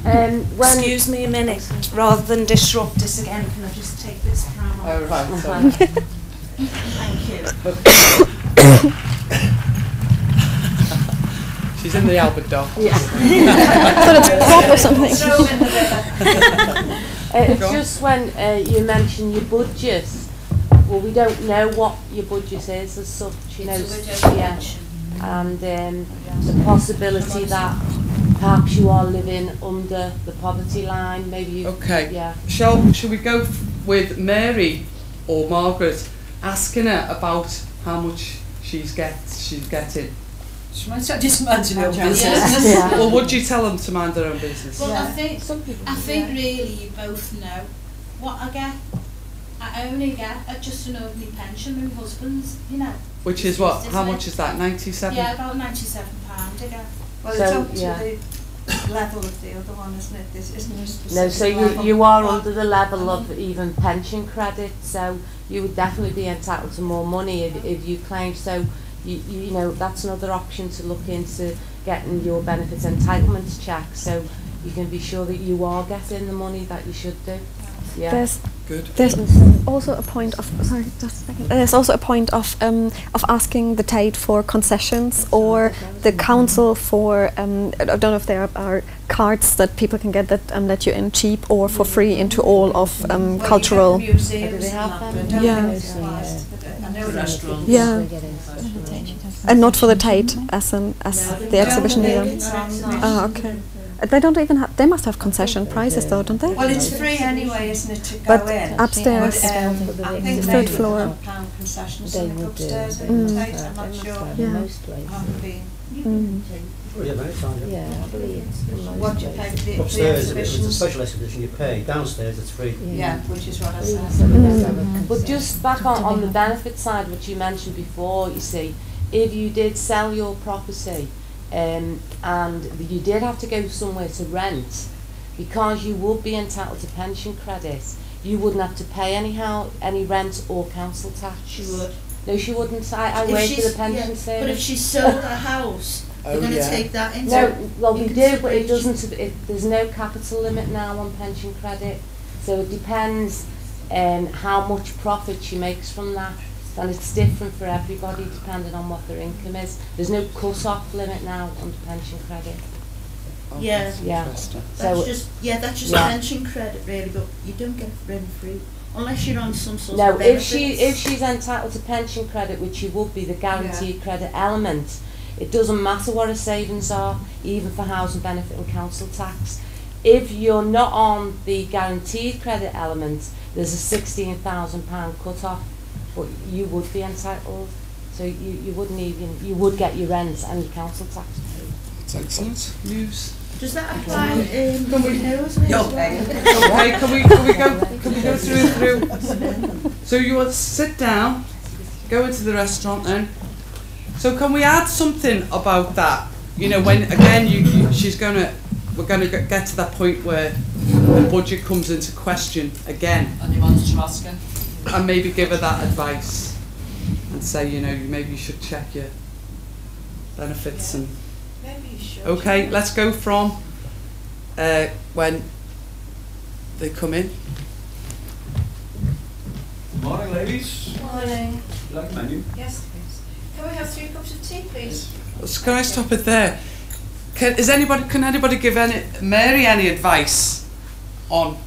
Excuse me a minute. Rather than disrupt us again, can I just take this pram off? Oh, right. Sorry. Thank you. She's in the Albert Dock. Yeah. But it's pop or something. Throw in the river. It's just when you mention your budget. Well, we don't know what your budget is as such, you know. Yeah. And the possibility that perhaps you are living under the poverty line, maybe you... Okay. Yeah. Shall we go with Mary or Margaret, asking her about how much she's getting? She might just imagine her own business. Yeah. Or would you tell them to mind their own business? Well, Yeah. I think really you both know what I get. I only get just an ordinary pension. My husband's, you know. Which is what? How much is that? 97? Yeah, about £97 I get. Well, So, it's up to yeah. the level of the other one, isn't it? This isn't a specific No, so level. you are under the level of even pension credit, so you would definitely be entitled to more money if you claim. So you know, that's another option to look into, getting your benefits entitlements checked, so you can be sure that you are getting the money that you should do. Yeah. There's also a point of There's also a point of asking the Tate for concessions, or the council for I don't know if there are cards that people can get that let you in cheap or for free into all of cultural. Museums restaurants. Yeah. And not for the Tate as the exhibition either. Ah, okay. They don't even have. They must have concession prices, though, don't they? Well, it's free anyway, isn't it, to go But in? upstairs, But, I think third maybe floor. £1 concession or something upstairs in the Tate, I'm not sure. Yeah. I haven't been. Oh, yeah, many times. Yeah, I believe it's What do you pay for the Upstairs, if it's a exhibitions? special exhibition, you pay. Downstairs, it's free. Yeah, which is what I said. But just back on the benefit side, which you mentioned before, you see, if you did sell your property and you did have to go somewhere to rent, because you would be entitled to pension credit, you wouldn't have to pay any rent or council tax. She would. No, she wouldn't. I work for the pension service. But if she sold a house, they're going to take that into No, well, we do, but it doesn't. There's no capital limit now on pension credit, so it depends how much profit she makes from that. And it's different for everybody depending on what their income is. There's no cut-off limit now on the pension credit. Yeah. Yeah. That's just pension credit really, but you don't get rent free unless you're on some sort of benefits. benefits. if she's entitled to pension credit, which she would be, the guaranteed credit element, it doesn't matter what her savings are, even for housing benefit and council tax. If you're not on the guaranteed credit element, there's a £16,000 cut-off, but you would be entitled. So you wouldn't even, you would get your rent and your council tax paid. That's excellent news. Does that apply in renewals? Okay, can we go through? So you will sit down, go into the restaurant then. So can we add something about that? You know, when again we're gonna get to that point where the budget comes into question again. And you want to ask her? And maybe give her that advice and say, you know, maybe you should check your benefits and. Maybe you should. Okay, let's go from when they come in. Morning, ladies. Morning. Like a menu? Yes, please. Can we have 3 cups of tea, please? Can I stop it there? Can anybody give Mary any advice on?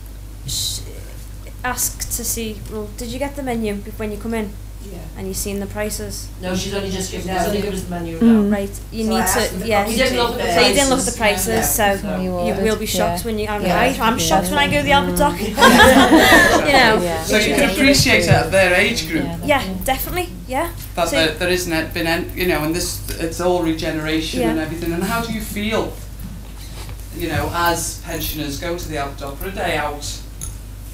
Ask to see, well, did you get the menu when you come in? Yeah. And you've seen the prices? No, she's only just given us the menu. Right, you So I need asked to, them yeah. You didn't look at the So you didn't look at the prices. prices, No. so you ordered, will be shocked when you, I'm shocked when I go to the Albert Dock. You know. So you can appreciate it at their age group. Yeah, definitely, yeah. That So- there isn't been, and it's all regeneration and everything. And how do you feel, as pensioners go to the Albert Dock for a day out?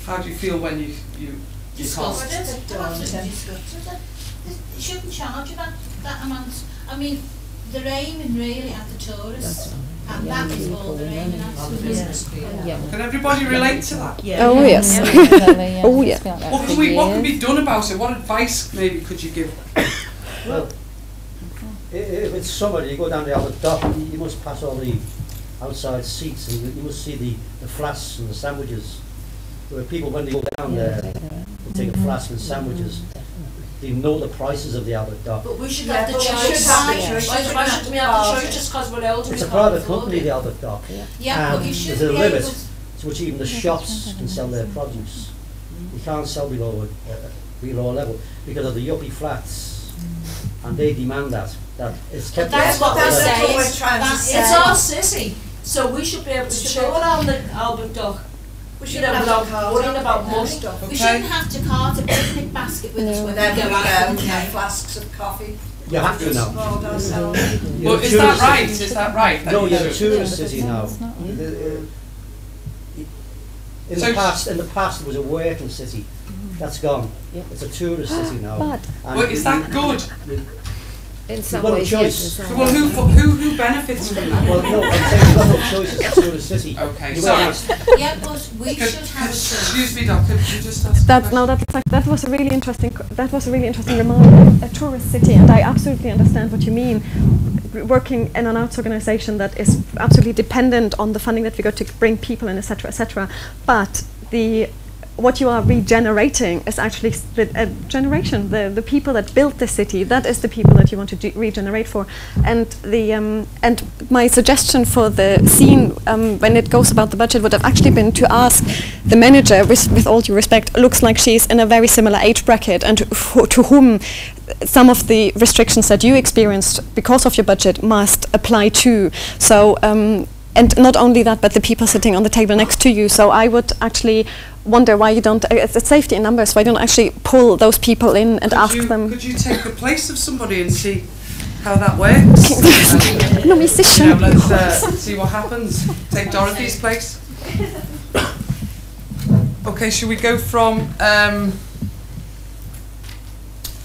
How do you feel when you Discussed can't? it. Absolutely discussed it. They shouldn't charge you that amount. I mean, they're aiming really at the tourists. And that is all they're aiming at. Can everybody relate to that? Yeah. Oh, yes. Oh, yeah. What can be done about it? What advice maybe could you give? Well, if it's summer, you go down the Albert Dock, you must pass all the outside seats, and you must see the flasks and the sandwiches. Where people, when they go down there, they take a flask and sandwiches. They know the prices of the Albert Dock. But we should have the choice. Why should we have the choice just because we're older? It's a private company, the Albert Dock. Yeah, but you and should there's a be limit able to which even the shops can sell their produce. You can't sell below a level because of the yuppie flats, and they demand that it's kept. That's what we're saying. We're trying to say. It's our city, so we should be able to show it on the Albert Dock. We should have without worrying about more stuff. We shouldn't have to cart a picnic basket with us when we go out. Flasks of coffee. You have to now. Well, is that right? Is that right? No, you're a tourist city now. In the past, it was a working city. That's gone. It's a tourist city now. Well, is that good? In You've some got a ways, choice. yes. Well, who benefits from that? Well, no, I'm saying you've got no choice. It's a tourist city. Okay, You sorry. must- Yeah, but we should have a choice. Excuse me, Doc, could you just ask? That was a really interesting remark. A tourist city, and I absolutely understand what you mean. Working in an arts organisation that is absolutely dependent on the funding that we got to bring people in, etc., etc. But what you are regenerating is actually the generation. The people that built the city, that is the people that you want to regenerate for. And and my suggestion for the scene when it goes about the budget would have actually been to ask the manager, with all due respect, looks like she's in a very similar age bracket, and to whom some of the restrictions that you experienced because of your budget must apply to. So. And not only that, but the people sitting on the table next to you. So I would actually wonder why you don't, it's safety in numbers, why you don't actually pull those people in and ask them. Could you take the place of somebody and see how that works? No musician. Let's see what happens. Take Dorothy's place. Okay, should we go from,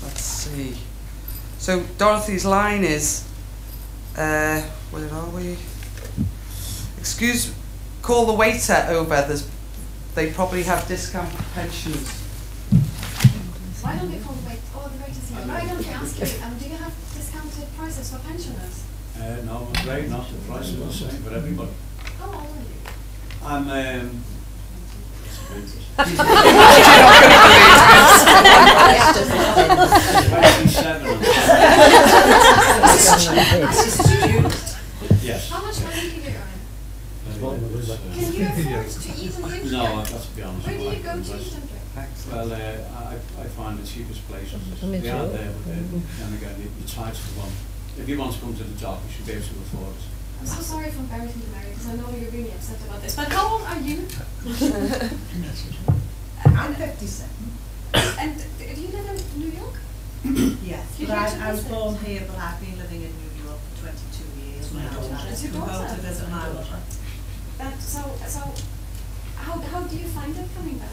let's see. So Dorothy's line is, where are we? Excuse, call the waiter over. They probably have discount pensions. Why don't they call the waiter? Oh, the waiter's here. Why don't they ask you, do you have discounted prices for pensioners? No, I'm afraid not. The price is the same for everybody. How old are you? I'm, Yes. How much money can you earn? Can you afford to eat and drink? No, I've got to be honest. Where do you go to eat and drink? Well, I find the cheapest places. Me They are too. there, but then again, the tides for one. If you want to come to the dock, you should be able to afford it. I'm so sorry for embarrassing you, Mary, because I know you're really upset about this. But how old are you? I'm 57. And do you live in New York? Yes, You but came to I was visit? born here, but I've been living in New York for 22 years now. That's your I'm going daughter? to visit my mother. So how do you find it coming back?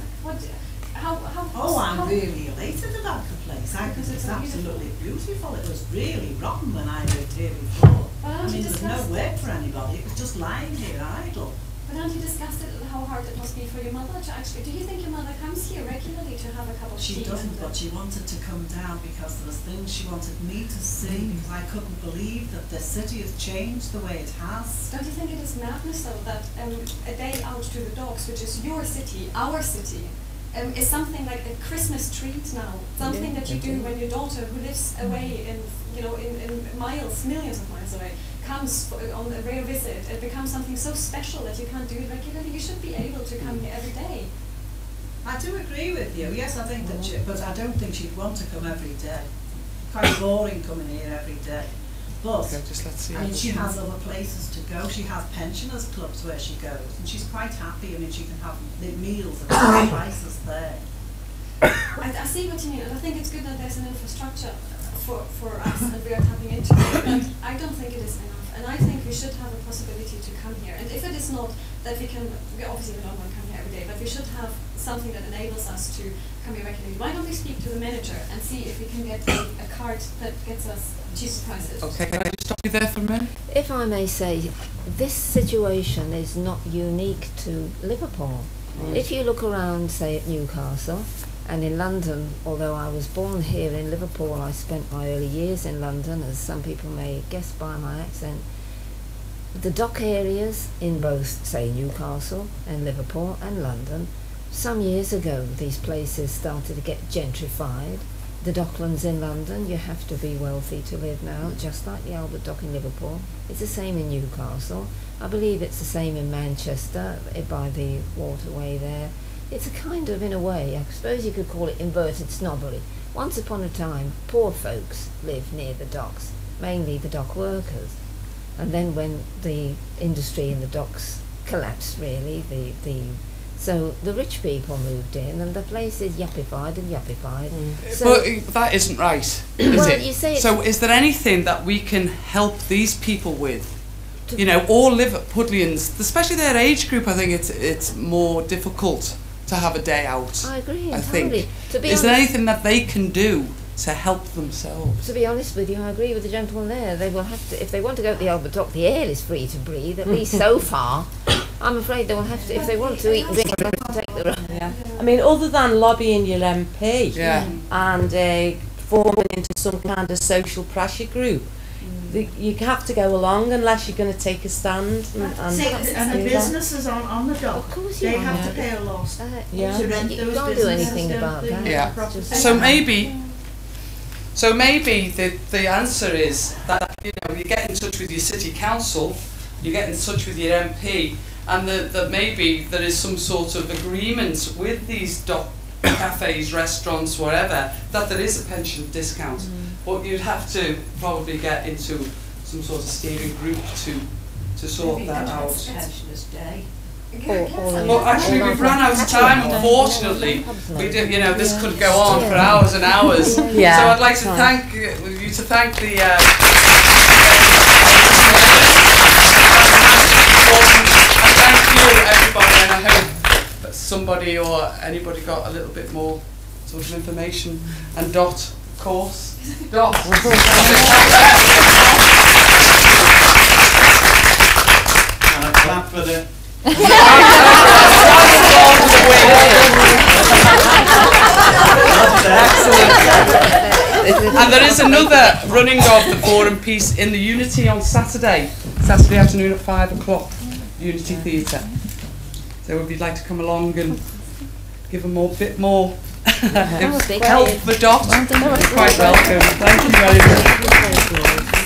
Oh, I'm really elated about the place. I think it's absolutely beautiful. It was really rotten when I lived here before. I mean, there was no work for anybody. It was just lying here idle. But aren't you disgusted at how hard it must be for your mother to actually... Do you think your mother comes here regularly to have a cup of tea? She doesn't, but she wanted to come down because there was things she wanted me to see because I couldn't believe that the city has changed the way it has. Don't you think it is madness, though, that a day out to the docks, which is your city, our city, is something like a Christmas treat now. Something that you do when your daughter, who lives away in miles, millions of miles away, comes on a rare visit. It becomes something so special that you can't do it regularly. You should be able to come here every day. I do agree with you. Yes, I think that but I don't think she'd want to come every day. Quite boring coming here every day. But I mean, she has other places to go. She has pensioners clubs where she goes, and she's quite happy. I mean, she can have meals at different prices there. I see what you mean, and I think it's good that there's an infrastructure for us and we are tapping into it, but I don't think it is enough. And I think we should have a possibility to come here. And if it is not that we can, obviously we don't want to come here every day, but we should have something that enables us to come here regularly. Why don't we speak to the manager and see if we can get a card that gets us cheaper prices? Okay, can I just stop you there for a minute? If I may say, this situation is not unique to Liverpool. Right. If you look around, say, at Newcastle, and in London, although I was born here in Liverpool, I spent my early years in London, as some people may guess by my accent. The dock areas in both, say, Newcastle and Liverpool and London, some years ago these places started to get gentrified. The Docklands in London, you have to be wealthy to live now, just like the Albert Dock in Liverpool. It's the same in Newcastle. I believe it's the same in Manchester, by the waterway there. It's a kind of, in a way, I suppose you could call it inverted snobbery. Once upon a time, poor folks lived near the docks, mainly the dock workers. And then when the industry in the docks collapsed, really, so the rich people moved in, and the place is yuppified and yuppified. So But that isn't right, is well, it? you say so is there anything that we can help these people with? You know, all Liverpudlians, especially their age group, I think it's more difficult to have a day out. I agree I entirely. think. To be Is there honest- anything that they can do to help themselves? To be honest with you, I agree with the gentleman there. They will have to, if they want to go to the Albert Dock, the air is free to breathe, at least so far. I'm afraid they will have to, if they want to eat, drink, they have to take the road. Yeah. I mean, other than lobbying your MP and forming into some kind of social pressure group, you have to go along unless you're going to take a stand. And the businesses on the dock, they have to pay a loss to rent You those can't do businesses anything their about that. Yeah. property. So maybe the answer is that, you know, you get in touch with your city council, you get in touch with your MP, and that maybe there is some sort of agreement with these dock cafes, restaurants, whatever, that there is a pension discount. But you'd have to probably get into some sort of steering group to sort that out. Pensioners' Day. Well, actually, we've run out of time, unfortunately. We do, you know, this could go on for hours and hours. Yeah. So I'd like to thank you to thank the and thank you, everybody, and I hope that somebody or anybody got a little bit more sort of information. And Dot, of course. Dot. And a clap for the... And there is another running of the forum piece in the Unity on Saturday afternoon at 5 o'clock, Unity Theatre. So if you'd like to come along and give a bit more help for Dot, you're quite welcome. Thank you very much.